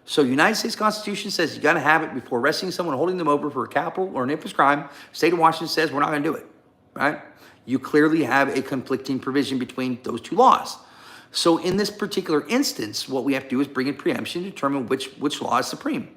So United States Constitution says you got to have it before arresting someone, holding them over for a capital or an infamous crime. State of Washington says we're not going to do it, right? You clearly have a conflicting provision between those two laws. So in this particular instance, what we have to do is bring in preemption to determine which law is supreme.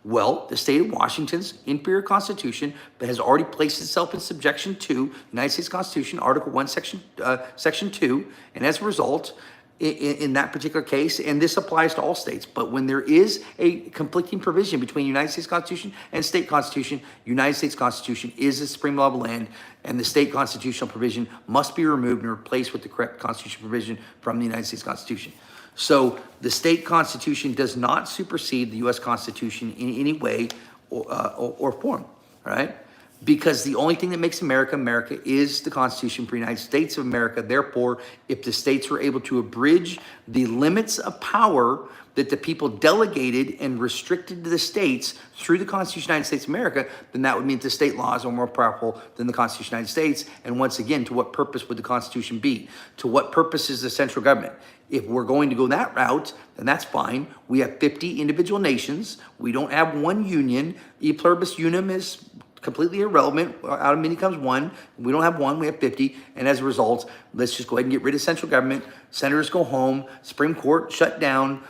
Well, the state of Washington's inferior constitution has already placed itself in subjection to United States Constitution, Article 1, Section 2, and as a result, in that particular case, and this applies to all states, but when there is a conflicting provision between United States Constitution and state constitution, United States Constitution is the supreme law of the land, and the state constitutional provision must be removed and replaced with the correct constitutional provision from the United States Constitution. So the state constitution does not supersede the U.S. Constitution in any way or form, right? Because the only thing that makes America America is the Constitution for the United States of America. Therefore, if the states were able to abridge the limits of power that the people delegated and restricted to the states through the Constitution of the United States of America, then that would mean that the state laws are more powerful than the Constitution of the United States. And once again, to what purpose would the Constitution be? To what purpose is the central government? If we're going to go that route, then that's fine. We have 50 individual nations. We don't have one union. E pluribus unum is completely irrelevant. Out of many comes one. We don't have one, we have 50. And as a result, let's just go ahead and get rid of central government. Senators go home, Supreme Court shut down,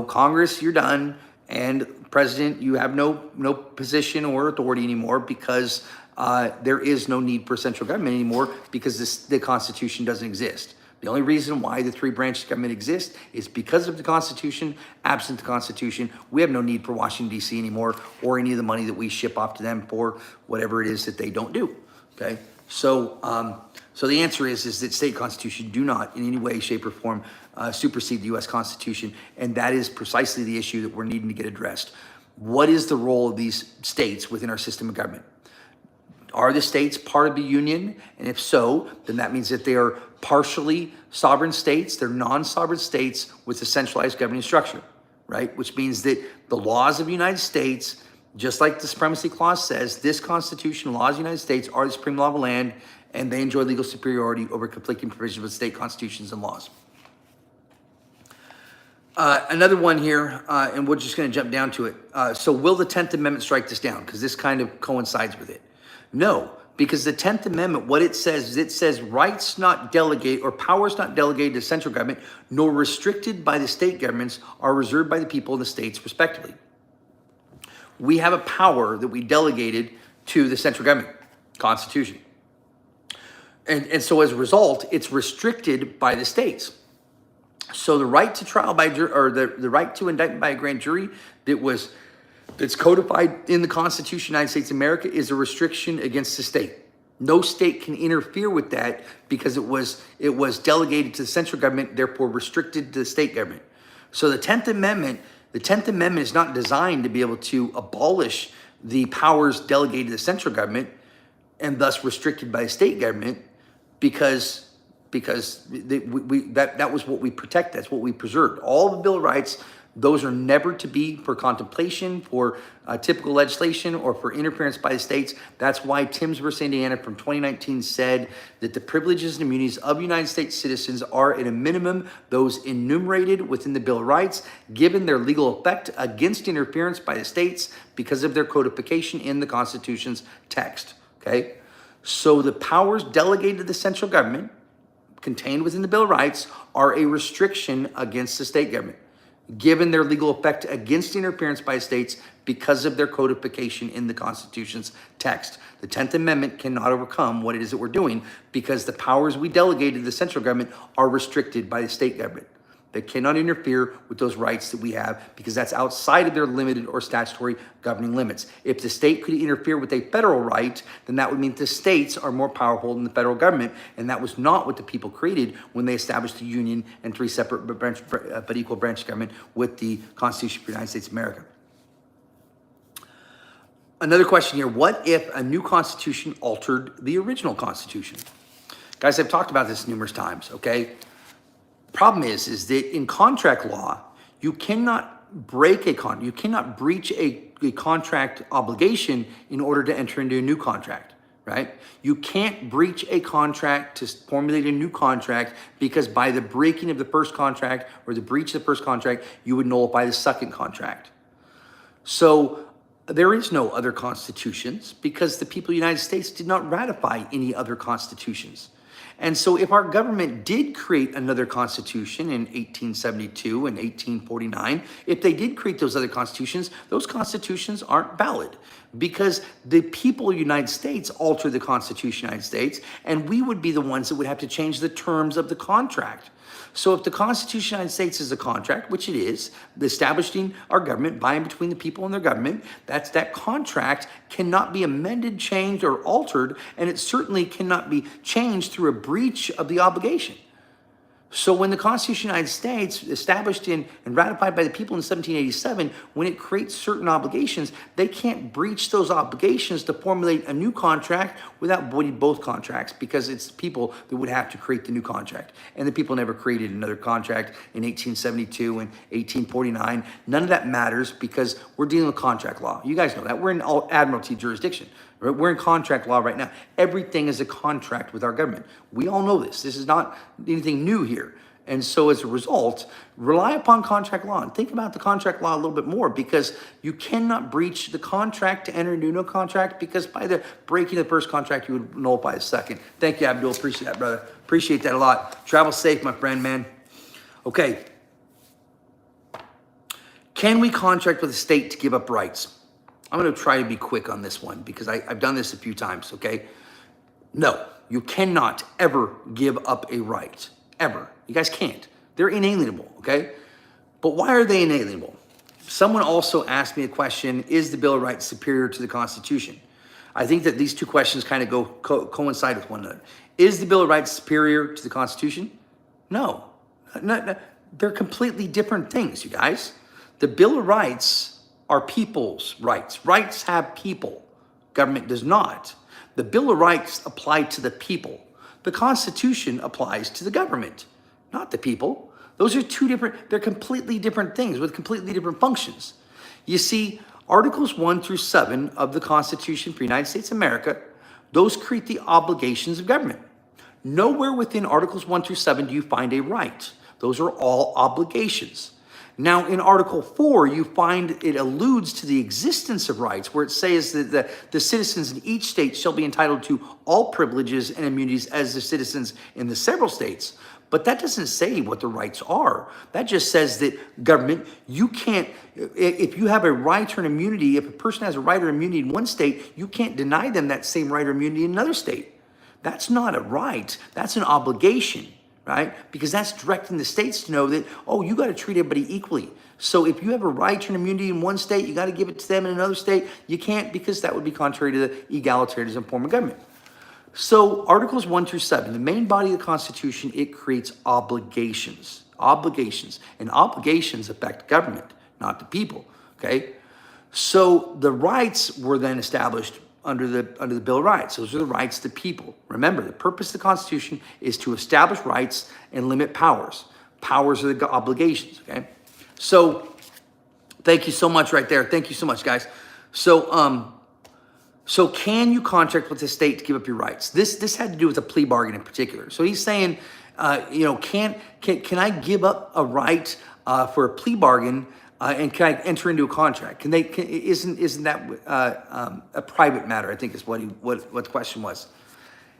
Congress, you're done. And President, you have no position or authority anymore because there is no need for central government anymore because the Constitution doesn't exist. The only reason why the three branches of government exist is because of the Constitution. Absent the Constitution, we have no need for Washington, D.C. anymore or any of the money that we ship off to them for whatever it is that they don't do, okay? So the answer is that state constitution do not in any way, shape, or form supersede the U.S. Constitution, and that is precisely the issue that we're needing to get addressed. What is the role of these states within our system of government? Are the states part of the union? And if so, then that means that they are partially sovereign states. They're non-sovereign states with a centralized governing structure, right? Which means that the laws of the United States, just like the Supremacy Clause says, this Constitution, laws of the United States are the supreme law of the land, and they enjoy legal superiority over conflicting provisions with state constitutions and laws. Another one here, and we're just going to jump down to it. So will the 10th Amendment strike this down? Because this kind of coincides with it. No, because the 10th Amendment, what it says is it says rights not delegate or powers not delegated to central government nor restricted by the state governments are reserved by the people of the states respectively. We have a power that we delegated to the central government, Constitution. And so as a result, it's restricted by the states. So the right to trial by jury, or the right to indictment by a grand jury that's codified in the Constitution of the United States of America is a restriction against the state. No state can interfere with that because it was delegated to the central government, therefore restricted to the state government. So the 10th Amendment is not designed to be able to abolish the powers delegated to the central government and thus restricted by the state government because that was what we protected, that's what we preserved. All the Bill of Rights, those are never to be for contemplation, for typical legislation, or for interference by the states. That's why Timms versus Indiana from 2019 said that the privileges and immunities of United States citizens are at a minimum those enumerated within the Bill of Rights, given their legal effect against interference by the states because of their codification in the Constitution's text, okay? So the powers delegated to the central government contained within the Bill of Rights are a restriction against the state government, given their legal effect against interference by states because of their codification in the Constitution's text. The 10th Amendment cannot overcome what it is that we're doing because the powers we delegated to the central government are restricted by the state government. They cannot interfere with those rights that we have because that's outside of their limited or statutory governing limits. If the state could interfere with a federal right, then that would mean the states are more powerful than the federal government, and that was not what the people created when they established the Union and three separate but equal branches of government with the Constitution of the United States of America. Another question here, what if a new constitution altered the original constitution? Guys, I've talked about this numerous times, okay? Problem is that in contract law, you cannot break you cannot breach a contract obligation in order to enter into a new contract, right? You can't breach a contract to formulate a new contract, because by the breaking of the first contract or the breach of the first contract, you would nullify the second contract. So there is no other constitutions, because the people of the United States did not ratify any other constitutions. And so if our government did create another constitution in 1872 and 1849, if they did create those other constitutions, those constitutions aren't valid, because the people of the United States altered the Constitution of the United States, and we would be the ones that would have to change the terms of the contract. So if the Constitution of the United States is a contract, which it is, establishing our government by and between the people and their government, that contract cannot be amended, changed, or altered, and it certainly cannot be changed through a breach of the obligation. So when the Constitution of the United States, established and ratified by the people in 1787, when it creates certain obligations, they can't breach those obligations to formulate a new contract without voiding both contracts, because it's the people that would have to create the new contract. And the people never created another contract in 1872 and 1849. None of that matters, because we're dealing with contract law. You guys know that. We're in admiralty jurisdiction. We're in contract law right now. Everything is a contract with our government. We all know this. This is not anything new here. And so as a result, rely upon contract law and think about the contract law a little bit more, because you cannot breach the contract to enter into a new contract, because by the breaking of the first contract, you would nullify the second. Thank you, Abdul. Appreciate that, brother. Appreciate that a lot. Travel safe, my friend, man. Okay. Can we contract with the state to give up rights? I'm going to try to be quick on this one, because I've done this a few times, okay? No, you cannot ever give up a right, ever. You guys can't. They're inalienable, okay? But why are they inalienable? Someone also asked me a question, is the Bill of Rights superior to the Constitution? I think that these two questions kind of coincide with one another. Is the Bill of Rights superior to the Constitution? No. No, they're completely different things, you guys. The Bill of Rights are people's rights. Rights have people. Government does not. The Bill of Rights apply to the people. The Constitution applies to the government, not the people. Those are they're completely different things with completely different functions. You see, Articles 1 through 7 of the Constitution for the United States of America, those create the obligations of government. Nowhere within Articles 1 through 7 do you find a right. Those are all obligations. Now, in Article 4, you find it alludes to the existence of rights, where it says that the citizens in each state shall be entitled to all privileges and immunities as the citizens in the several states. But that doesn't say what the rights are. That just says that government, you can't, if you have a right or an immunity, if a person has a right or immunity in one state, you can't deny them that same right or immunity in another state. That's not a right. That's an obligation. Right? Because that's directing the states to know that, oh, you got to treat everybody equally. So if you have a right to an immunity in one state, you got to give it to them in another state. You can't, because that would be contrary to the egalitarianism form of government. So Articles 1 through 7, the main body of the Constitution, it creates obligations. Obligations. And obligations affect government, not the people. Okay? So the rights were then established under the Bill of Rights. Those are the rights to people. Remember, the purpose of the Constitution is to establish rights and limit powers. Powers are the obligations, okay? So, thank you so much right there. Thank you so much, guys. So, so can you contract with the state to give up your rights? This had to do with a plea bargain in particular. So he's saying, can I give up a right for a plea bargain? And can I enter into a contract? Isn't that a private matter? I think is what the question was.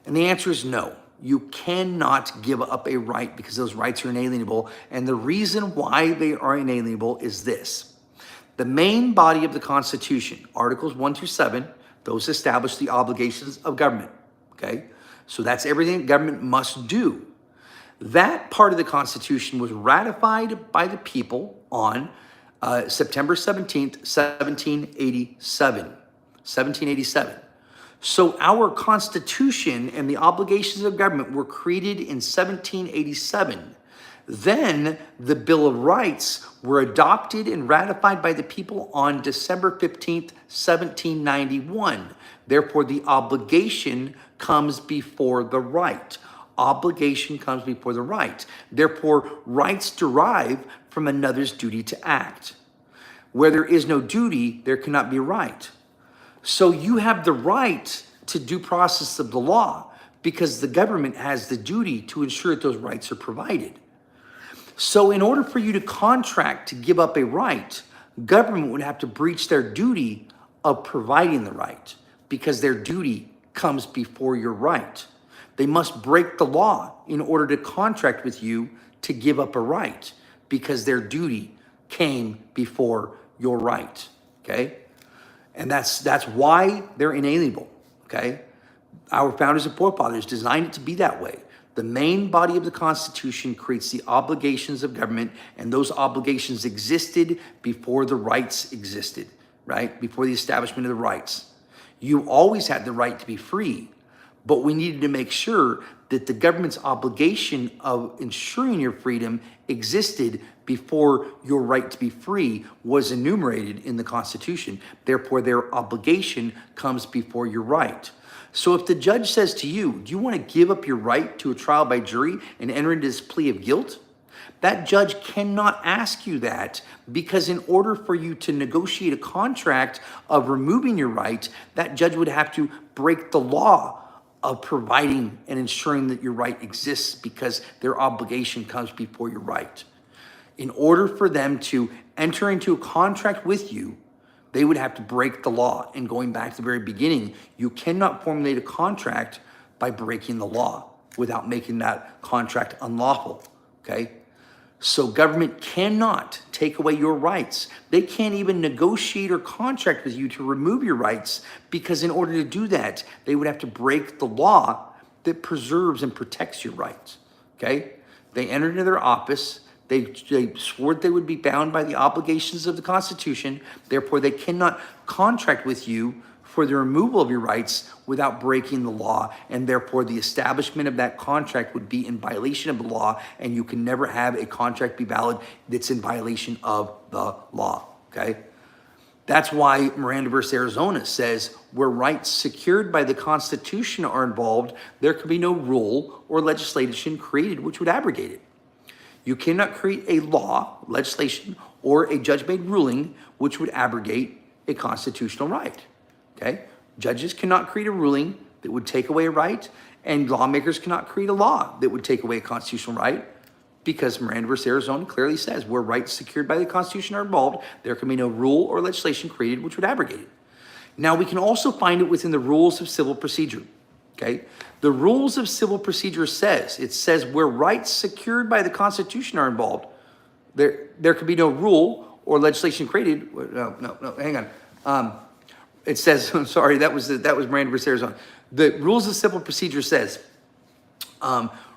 And the answer is no. You cannot give up a right, because those rights are inalienable. And the reason why they are inalienable is this. The main body of the Constitution, Articles 1 through 7, those establish the obligations of government. Okay? So that's everything government must do. That part of the Constitution was ratified by the people on September 17th, 1787. 1787. So our Constitution and the obligations of government were created in 1787. Then the Bill of Rights were adopted and ratified by the people on December 15th, 1791. Therefore, the obligation comes before the right. Obligation comes before the right. Therefore, rights derive from another's duty to act. Where there is no duty, there cannot be right. So you have the right to due process of the law because the government has the duty to ensure that those rights are provided. So in order for you to contract to give up a right, government would have to breach their duty of providing the right because their duty comes before your right. They must break the law in order to contract with you to give up a right because their duty came before your right, okay? And that's why they're inalienable, okay? Our founders and forefathers designed it to be that way. The main body of the Constitution creates the obligations of government, and those obligations existed before the rights existed, right? Before the establishment of the rights. You always had the right to be free, but we needed to make sure that the government's obligation of ensuring your freedom existed before your right to be free was enumerated in the Constitution. Therefore, their obligation comes before your right. So if the judge says to you, do you want to give up your right to a trial by jury and enter into this plea of guilt? That judge cannot ask you that because in order for you to negotiate a contract of removing your right, that judge would have to break the law of providing and ensuring that your right exists because their obligation comes before your right. In order for them to enter into a contract with you, they would have to break the law. And going back to the very beginning, you cannot formulate a contract by breaking the law without making that contract unlawful, okay? So government cannot take away your rights. They can't even negotiate or contract with you to remove your rights because in order to do that, they would have to break the law that preserves and protects your rights, okay? They entered into their office. They swore that they would be bound by the obligations of the Constitution. Therefore, they cannot contract with you for the removal of your rights without breaking the law. And therefore, the establishment of that contract would be in violation of the law. And you can never have a contract be valid that's in violation of the law, okay? That's why Miranda versus Arizona says where rights secured by the Constitution are involved, there can be no rule or legislation created which would abrogate it. You cannot create a law, legislation, or a judge-made ruling which would abrogate a constitutional right, okay? Judges cannot create a ruling that would take away a right, and lawmakers cannot create a law that would take away a constitutional right because Miranda versus Arizona clearly says where rights secured by the Constitution are involved, there can be no rule or legislation created which would abrogate it. Now, we can also find it within the rules of civil procedure, okay? The rules of civil procedure says where rights secured by the Constitution are involved, there can be no rule or legislation created. No, hang on. It says, I'm sorry, that was Miranda versus Arizona. The rules of civil procedure says,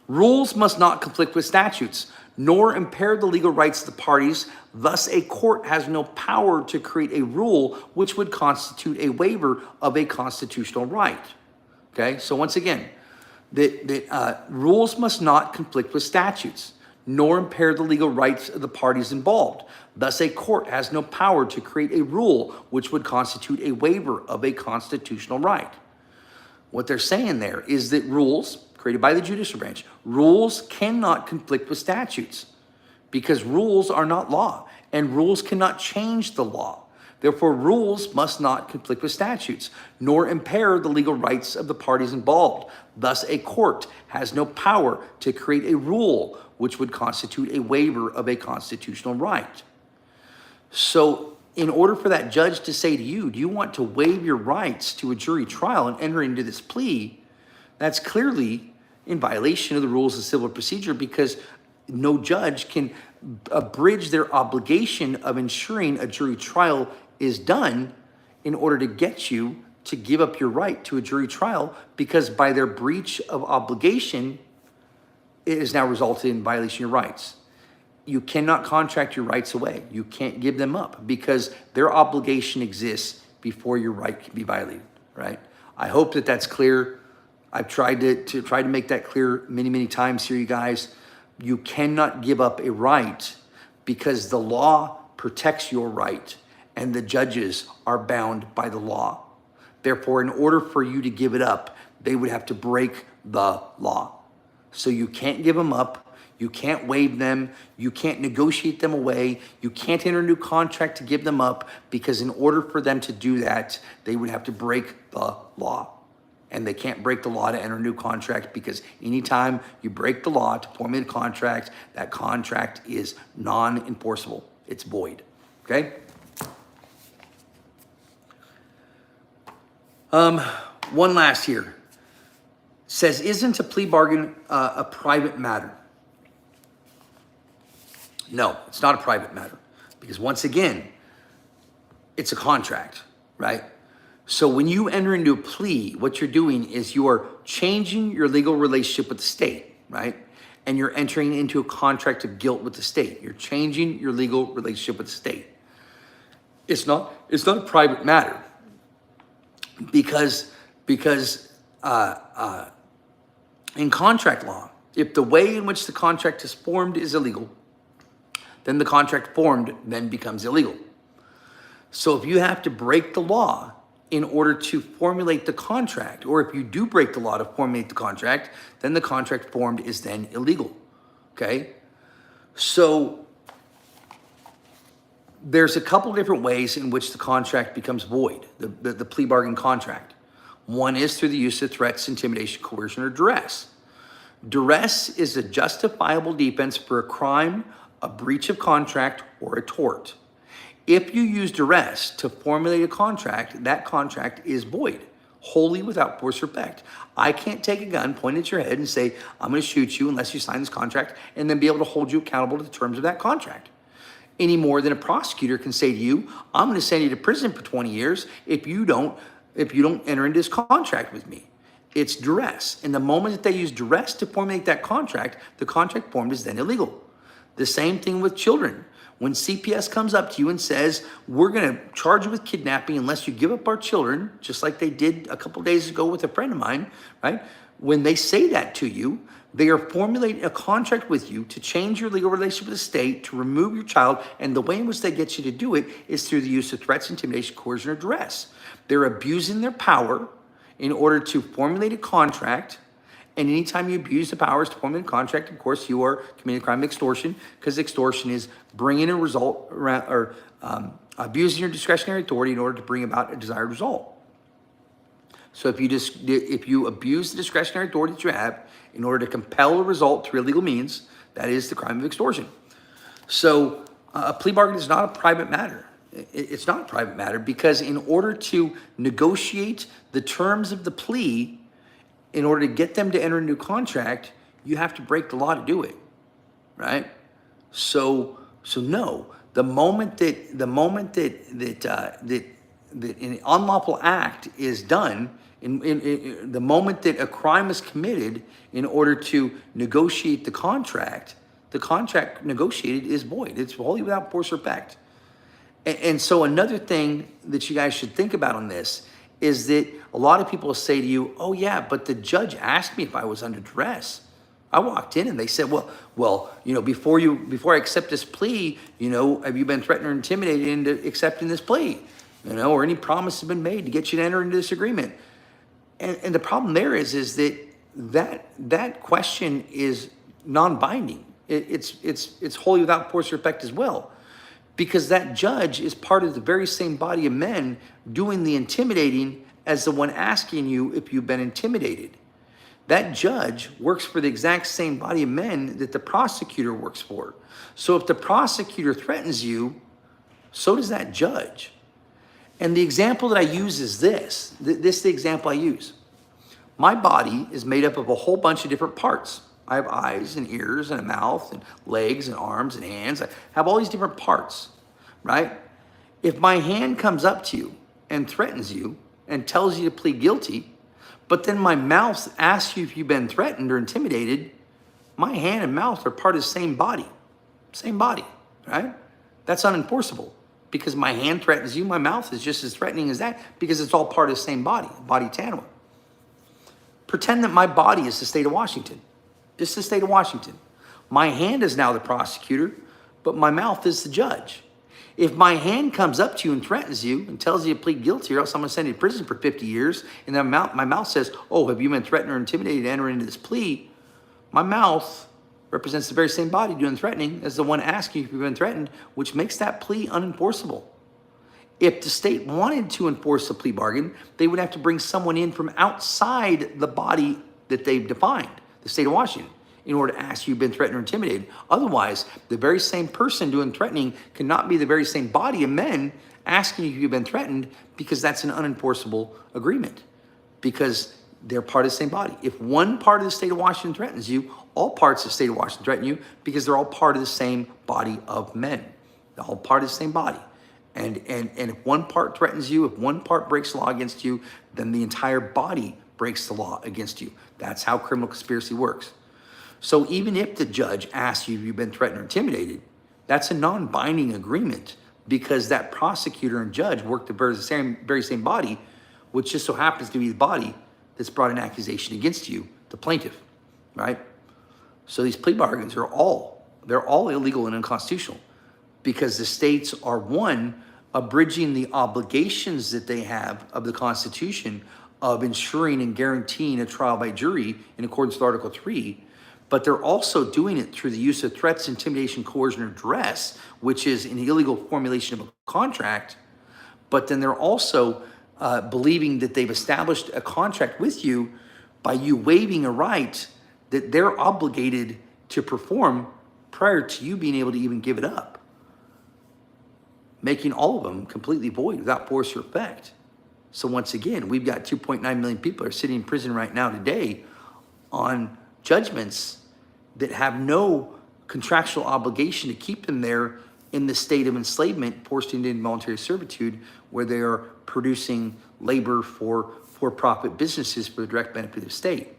rules must not conflict with statutes, nor impair the legal rights of the parties. Thus, a court has no power to create a rule which would constitute a waiver of a constitutional right. Okay, so once again, rules must not conflict with statutes, nor impair the legal rights of the parties involved. Thus, a court has no power to create a rule which would constitute a waiver of a constitutional right. What they're saying there is that rules created by the judicial branch, rules cannot conflict with statutes because rules are not law and rules cannot change the law. Therefore, rules must not conflict with statutes, nor impair the legal rights of the parties involved. Thus, a court has no power to create a rule which would constitute a waiver of a constitutional right. So, in order for that judge to say to you, do you want to waive your rights to a jury trial and enter into this plea, that's clearly in violation of the rules of civil procedure because no judge can abridge their obligation of ensuring a jury trial is done in order to get you to give up your right to a jury trial because by their breach of obligation, it has now resulted in violation of your rights. You cannot contract your rights away. You can't give them up because their obligation exists before your right can be violated, right? I hope that that's clear. I've tried to make that clear many, many times here, you guys. You cannot give up a right because the law protects your right and the judges are bound by the law. Therefore, in order for you to give it up, they would have to break the law. So you can't give them up. You can't waive them. You can't negotiate them away. You can't enter a new contract to give them up, because in order for them to do that, they would have to break the law. And they can't break the law to enter a new contract, because anytime you break the law to formulate a contract, that contract is non-enforceable. It's void. Okay? One last here. Says, isn't a plea bargain a private matter? No, it's not a private matter, because once again, it's a contract, right? So when you enter into a plea, what you're doing is you are changing your legal relationship with the state, right? And you're entering into a contract of guilt with the state. You're changing your legal relationship with the state. It's not a private matter, because in contract law, if the way in which the contract is formed is illegal, then the contract formed then becomes illegal. So if you have to break the law in order to formulate the contract, or if you do break the law to formulate the contract, then the contract formed is then illegal, okay? So there's a couple different ways in which the contract becomes void, the plea bargain contract. One is through the use of threats, intimidation, coercion, or duress. Duress is a justifiable defense for a crime, a breach of contract, or a tort. If you use duress to formulate a contract, that contract is void, wholly without force or effect. I can't take a gun, point it at your head, and say, I'm going to shoot you unless you sign this contract, and then be able to hold you accountable to the terms of that contract. Any more than a prosecutor can say to you, I'm going to send you to prison for 20 years if you don't enter into this contract with me. It's duress. And the moment that they use duress to formulate that contract, the contract formed is then illegal. The same thing with children. When CPS comes up to you and says, we're going to charge you with kidnapping unless you give up our children, just like they did a couple days ago with a friend of mine, right? When they say that to you, they are formulating a contract with you to change your legal relationship with the state, to remove your child, and the way in which they get you to do it is through the use of threats, intimidation, coercion, or duress. They're abusing their power in order to formulate a contract. And anytime you abuse the powers to formulate a contract, of course, you are committing a crime of extortion, because extortion is bringing a result around, or abusing your discretionary authority in order to bring about a desired result. So if you abuse the discretionary authority that you have in order to compel a result through illegal means, that is the crime of extortion. So a plea bargain is not a private matter. It's not a private matter, because in order to negotiate the terms of the plea, in order to get them to enter a new contract, you have to break the law to do it, right? So no. The moment that an unlawful act is done, in the moment that a crime is committed, in order to negotiate the contract negotiated is void. It's wholly without force or effect. And so another thing that you guys should think about on this is that a lot of people say to you, oh yeah, but the judge asked me if I was under duress. I walked in and they said, well, before I accept this plea, have you been threatened or intimidated into accepting this plea? Or any promise has been made to get you to enter into this agreement. And the problem there is that question is non-binding. It's wholly without force or effect as well. Because that judge is part of the very same body of men doing the intimidating as the one asking you if you've been intimidated. That judge works for the exact same body of men that the prosecutor works for. So if the prosecutor threatens you, so does that judge. And the example that I use is this. This is the example I use. My body is made up of a whole bunch of different parts. I have eyes and ears and a mouth and legs and arms and hands. I have all these different parts, right? If my hand comes up to you and threatens you and tells you to plead guilty, but then my mouth asks you if you've been threatened or intimidated, my hand and mouth are part of the same body, right? That's unenforceable, because my hand threatens you, my mouth is just as threatening as that, because it's all part of the same body Tanawah. Pretend that my body is the state of Washington. Just the state of Washington. My hand is now the prosecutor, but my mouth is the judge. If my hand comes up to you and threatens you and tells you to plead guilty or else I'm going to send you to prison for 50 years, and then my mouth says, oh, have you been threatened or intimidated to enter into this plea? My mouth represents the very same body doing threatening as the one asking if you've been threatened, which makes that plea unenforceable. If the state wanted to enforce a plea bargain, they would have to bring someone in from outside the body that they've defined, the state of Washington, in order to ask you if you've been threatened or intimidated. Otherwise, the very same person doing threatening cannot be the very same body of men asking you if you've been threatened, because that's an unenforceable agreement, because they're part of the same body. If one part of the state of Washington threatens you, all parts of the state of Washington threaten you, because they're all part of the same body of men. They're all part of the same body. And if one part threatens you, if one part breaks the law against you, then the entire body breaks the law against you. That's how criminal conspiracy works. So even if the judge asks you if you've been threatened or intimidated, that's a non-binding agreement, because that prosecutor and judge work the very same body, which just so happens to be the body that's brought an accusation against you, the plaintiff, right? So these plea bargains are all illegal and unconstitutional, because the states are, one, abridging the obligations that they have of the Constitution of ensuring and guaranteeing a trial by jury in accordance with Article 3, but they're also doing it through the use of threats, intimidation, coercion, or duress, which is an illegal formulation of a contract. But then they're also believing that they've established a contract with you by you waiving a right that they're obligated to perform prior to you being able to even give it up, making all of them completely void without force or effect. So once again, we've got 2.9 million people are sitting in prison right now today on judgments that have no contractual obligation to keep them there in the state of enslavement, forced into involuntary servitude, where they are producing labor for for-profit businesses for the direct benefit of the state.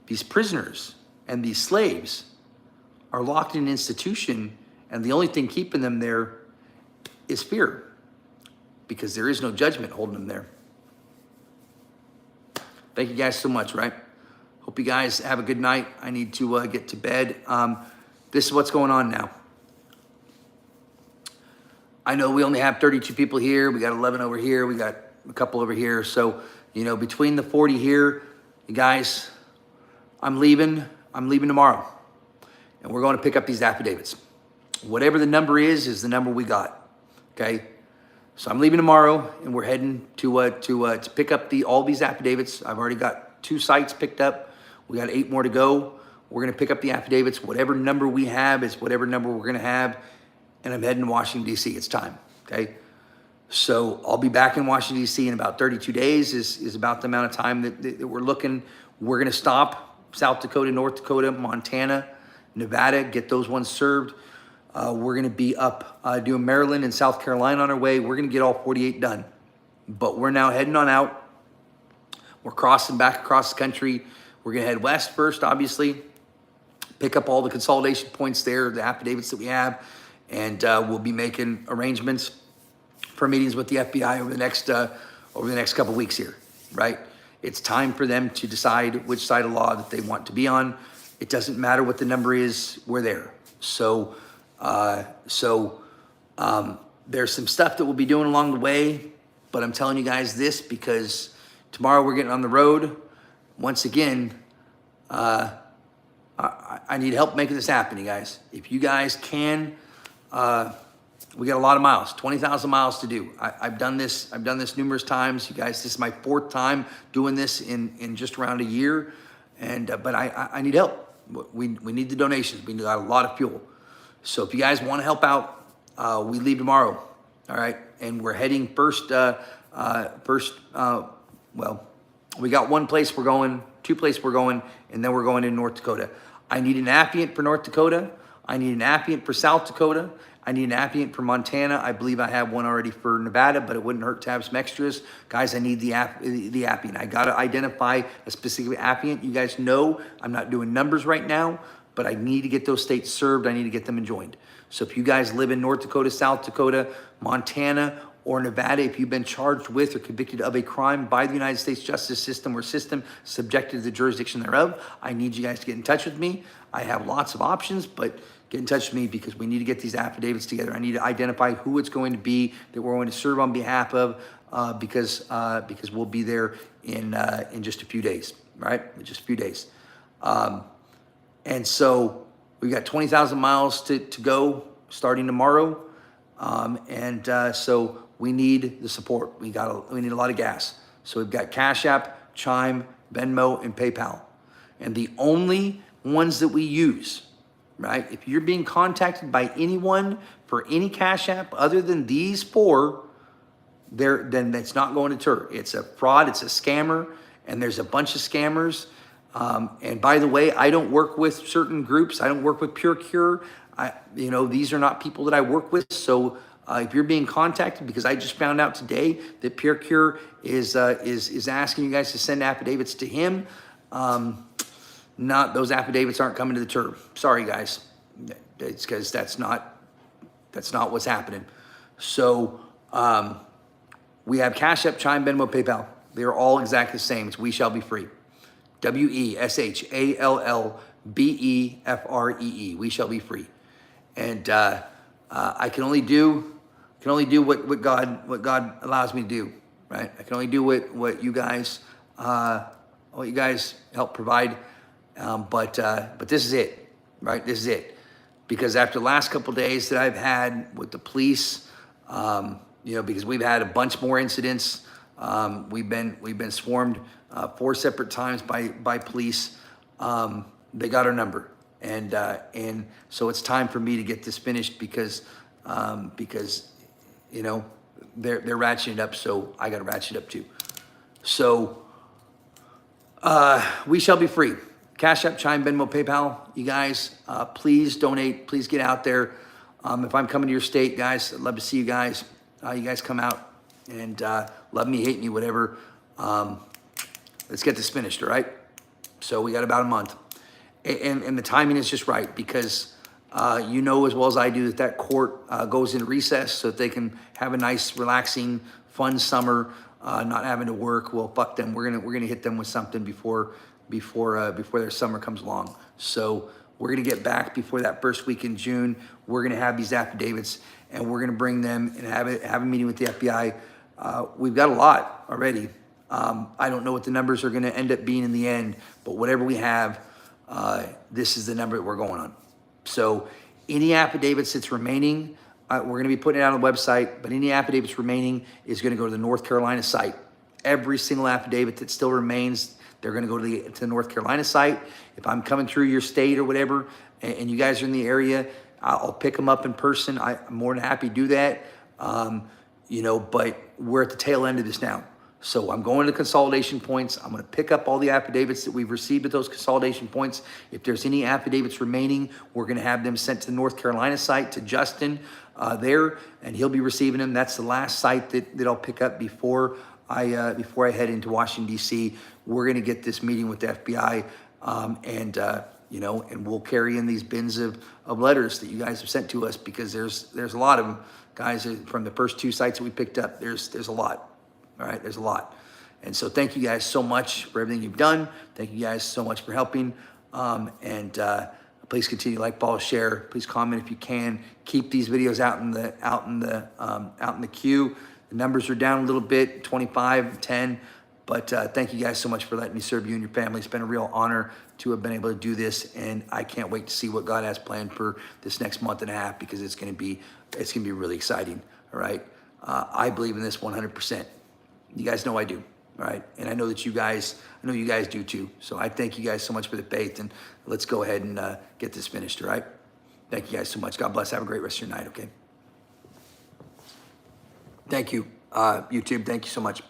These prisoners and these slaves are locked in an institution, and the only thing keeping them there is fear, because there is no judgment holding them there. Thank you guys so much, right? Hope you guys have a good night. I need to get to bed. This is what's going on now. I know we only have 32 people here. We got 11 over here. We got a couple over here. So, between the 40 here, you guys, I'm leaving tomorrow. And we're going to pick up these affidavits. Whatever the number is the number we got. Okay? So I'm leaving tomorrow, and we're heading to pick up all these affidavits. I've already got 2 sites picked up. We got 8 more to go. We're going to pick up the affidavits. Whatever number we have is whatever number we're going to have. And I'm heading to Washington, D.C. It's time, okay? So I'll be back in Washington, D.C. in about 32 days is about the amount of time that we're looking. We're going to stop South Dakota, North Dakota, Montana, Nevada, get those ones served. We're going to be up doing Maryland and South Carolina on our way. We're going to get all 48 done. But we're now heading on out. We're crossing back across the country. We're going to head west first, obviously. Pick up all the consolidation points there, the affidavits that we have. And we'll be making arrangements for meetings with the FBI over the next couple of weeks here, right? It's time for them to decide which side of law that they want to be on. It doesn't matter what the number is, we're there. So there's some stuff that we'll be doing along the way, but I'm telling you guys this because tomorrow we're getting on the road. Once again, I need help making this happen, you guys. If you guys can, we got a lot of miles, 20,000 miles to do. I've done this numerous times. You guys, this is my 4th time doing this in just around a year. But I need help. We need the donations. We need a lot of fuel. So if you guys want to help out, we leave tomorrow. All right. And we're heading first, we got 1 place we're going, 2 places we're going, and then we're going in North Dakota. I need an affiant for North Dakota. I need an affiant for South Dakota. I need an affiant for Montana. I believe I have one already for Nevada, but it wouldn't hurt to have some extras. Guys, I need the affiant. I got to identify a specific affiant. You guys know I'm not doing numbers right now, but I need to get those states served. I need to get them enjoined. So if you guys live in North Dakota, South Dakota, Montana, or Nevada, if you've been charged with or convicted of a crime by the United States justice system or system subjected to the jurisdiction thereof, I need you guys to get in touch with me. I have lots of options, but get in touch with me because we need to get these affidavits together. I need to identify who it's going to be that we're going to serve on behalf of, because we'll be there in just a few days, right? In just a few days. And so we've got 20,000 miles to go starting tomorrow. So we need the support. We need a lot of gas. So we've got Cash App, Chime, Venmo, and PayPal. And the only ones that we use, right? If you're being contacted by anyone for any Cash App other than these four, then it's not going to deter. It's a fraud, it's a scammer, and there's a bunch of scammers. And by the way, I don't work with certain groups. I don't work with Pure Cure. These are not people that I work with. So if you're being contacted, because I just found out today that Pure Cure is asking you guys to send affidavits to him, those affidavits aren't coming to the TURB. Sorry, guys. It's because that's not what's happening. So we have Cash App, Chime, Venmo, PayPal. They're all exactly the same. It's We Shall Be Free. WESHALLBEFREE. We shall be free. And I can only do what God allows me to do, right? I can only do what you guys help provide. But this is it, right? This is it. Because after the last couple of days that I've had with the police, because we've had a bunch more incidents. We've been swarmed 4 separate times by police. They got our number, and so it's time for me to get this finished because they're ratcheting it up, so I got to ratchet it up too. So we shall be free. Cash App, Chime, Venmo, PayPal. You guys, please donate. Please get out there. If I'm coming to your state, guys, I'd love to see you guys. You guys come out and love me, hate me, whatever. Let's get this finished, all right? So we got about a month. And the timing is just right because you know as well as I do that court goes into recess so that they can have a nice, relaxing, fun summer, not having to work. Well, fuck them. We're gonna hit them with something before their summer comes along. So we're gonna get back before that first week in June. We're gonna have these affidavits and we're gonna bring them and have a meeting with the FBI. We've got a lot already. I don't know what the numbers are gonna end up being in the end, but whatever we have, this is the number that we're going on. So any affidavits that's remaining, we're gonna be putting it on the website, but any affidavits remaining is gonna go to the North Carolina site. Every single affidavit that still remains, they're gonna go to the North Carolina site. If I'm coming through your state or whatever, and you guys are in the area, I'll pick them up in person. I'm more than happy to do that. But we're at the tail end of this now. So I'm going to consolidation points. I'm going to pick up all the affidavits that we've received at those consolidation points. If there's any affidavits remaining, we're going to have them sent to the North Carolina site to Justin there, and he'll be receiving them. That's the last site that I'll pick up before I head into Washington, D.C. We're going to get this meeting with the FBI, and we'll carry in these bins of letters that you guys have sent to us because there's a lot of them, guys, from the first 2 sites that we picked up. There's a lot. All right, there's a lot. And so thank you guys so much for everything you've done. Thank you guys so much for helping. Please continue to like, follow, share. Please comment if you can. Keep these videos out in the queue. The numbers are down a little bit, 25, 10. But thank you guys so much for letting me serve you and your family. It's been a real honor to have been able to do this, and I can't wait to see what God has planned for this next month and a half because it's going to be really exciting. All right, I believe in this 100%. You guys know I do, all right? And I know you guys do too. So I thank you guys so much for the faith, and let's go ahead and get this finished, all right? Thank you guys so much. God bless. Have a great rest of your night, okay? Thank you, YouTube. Thank you so much.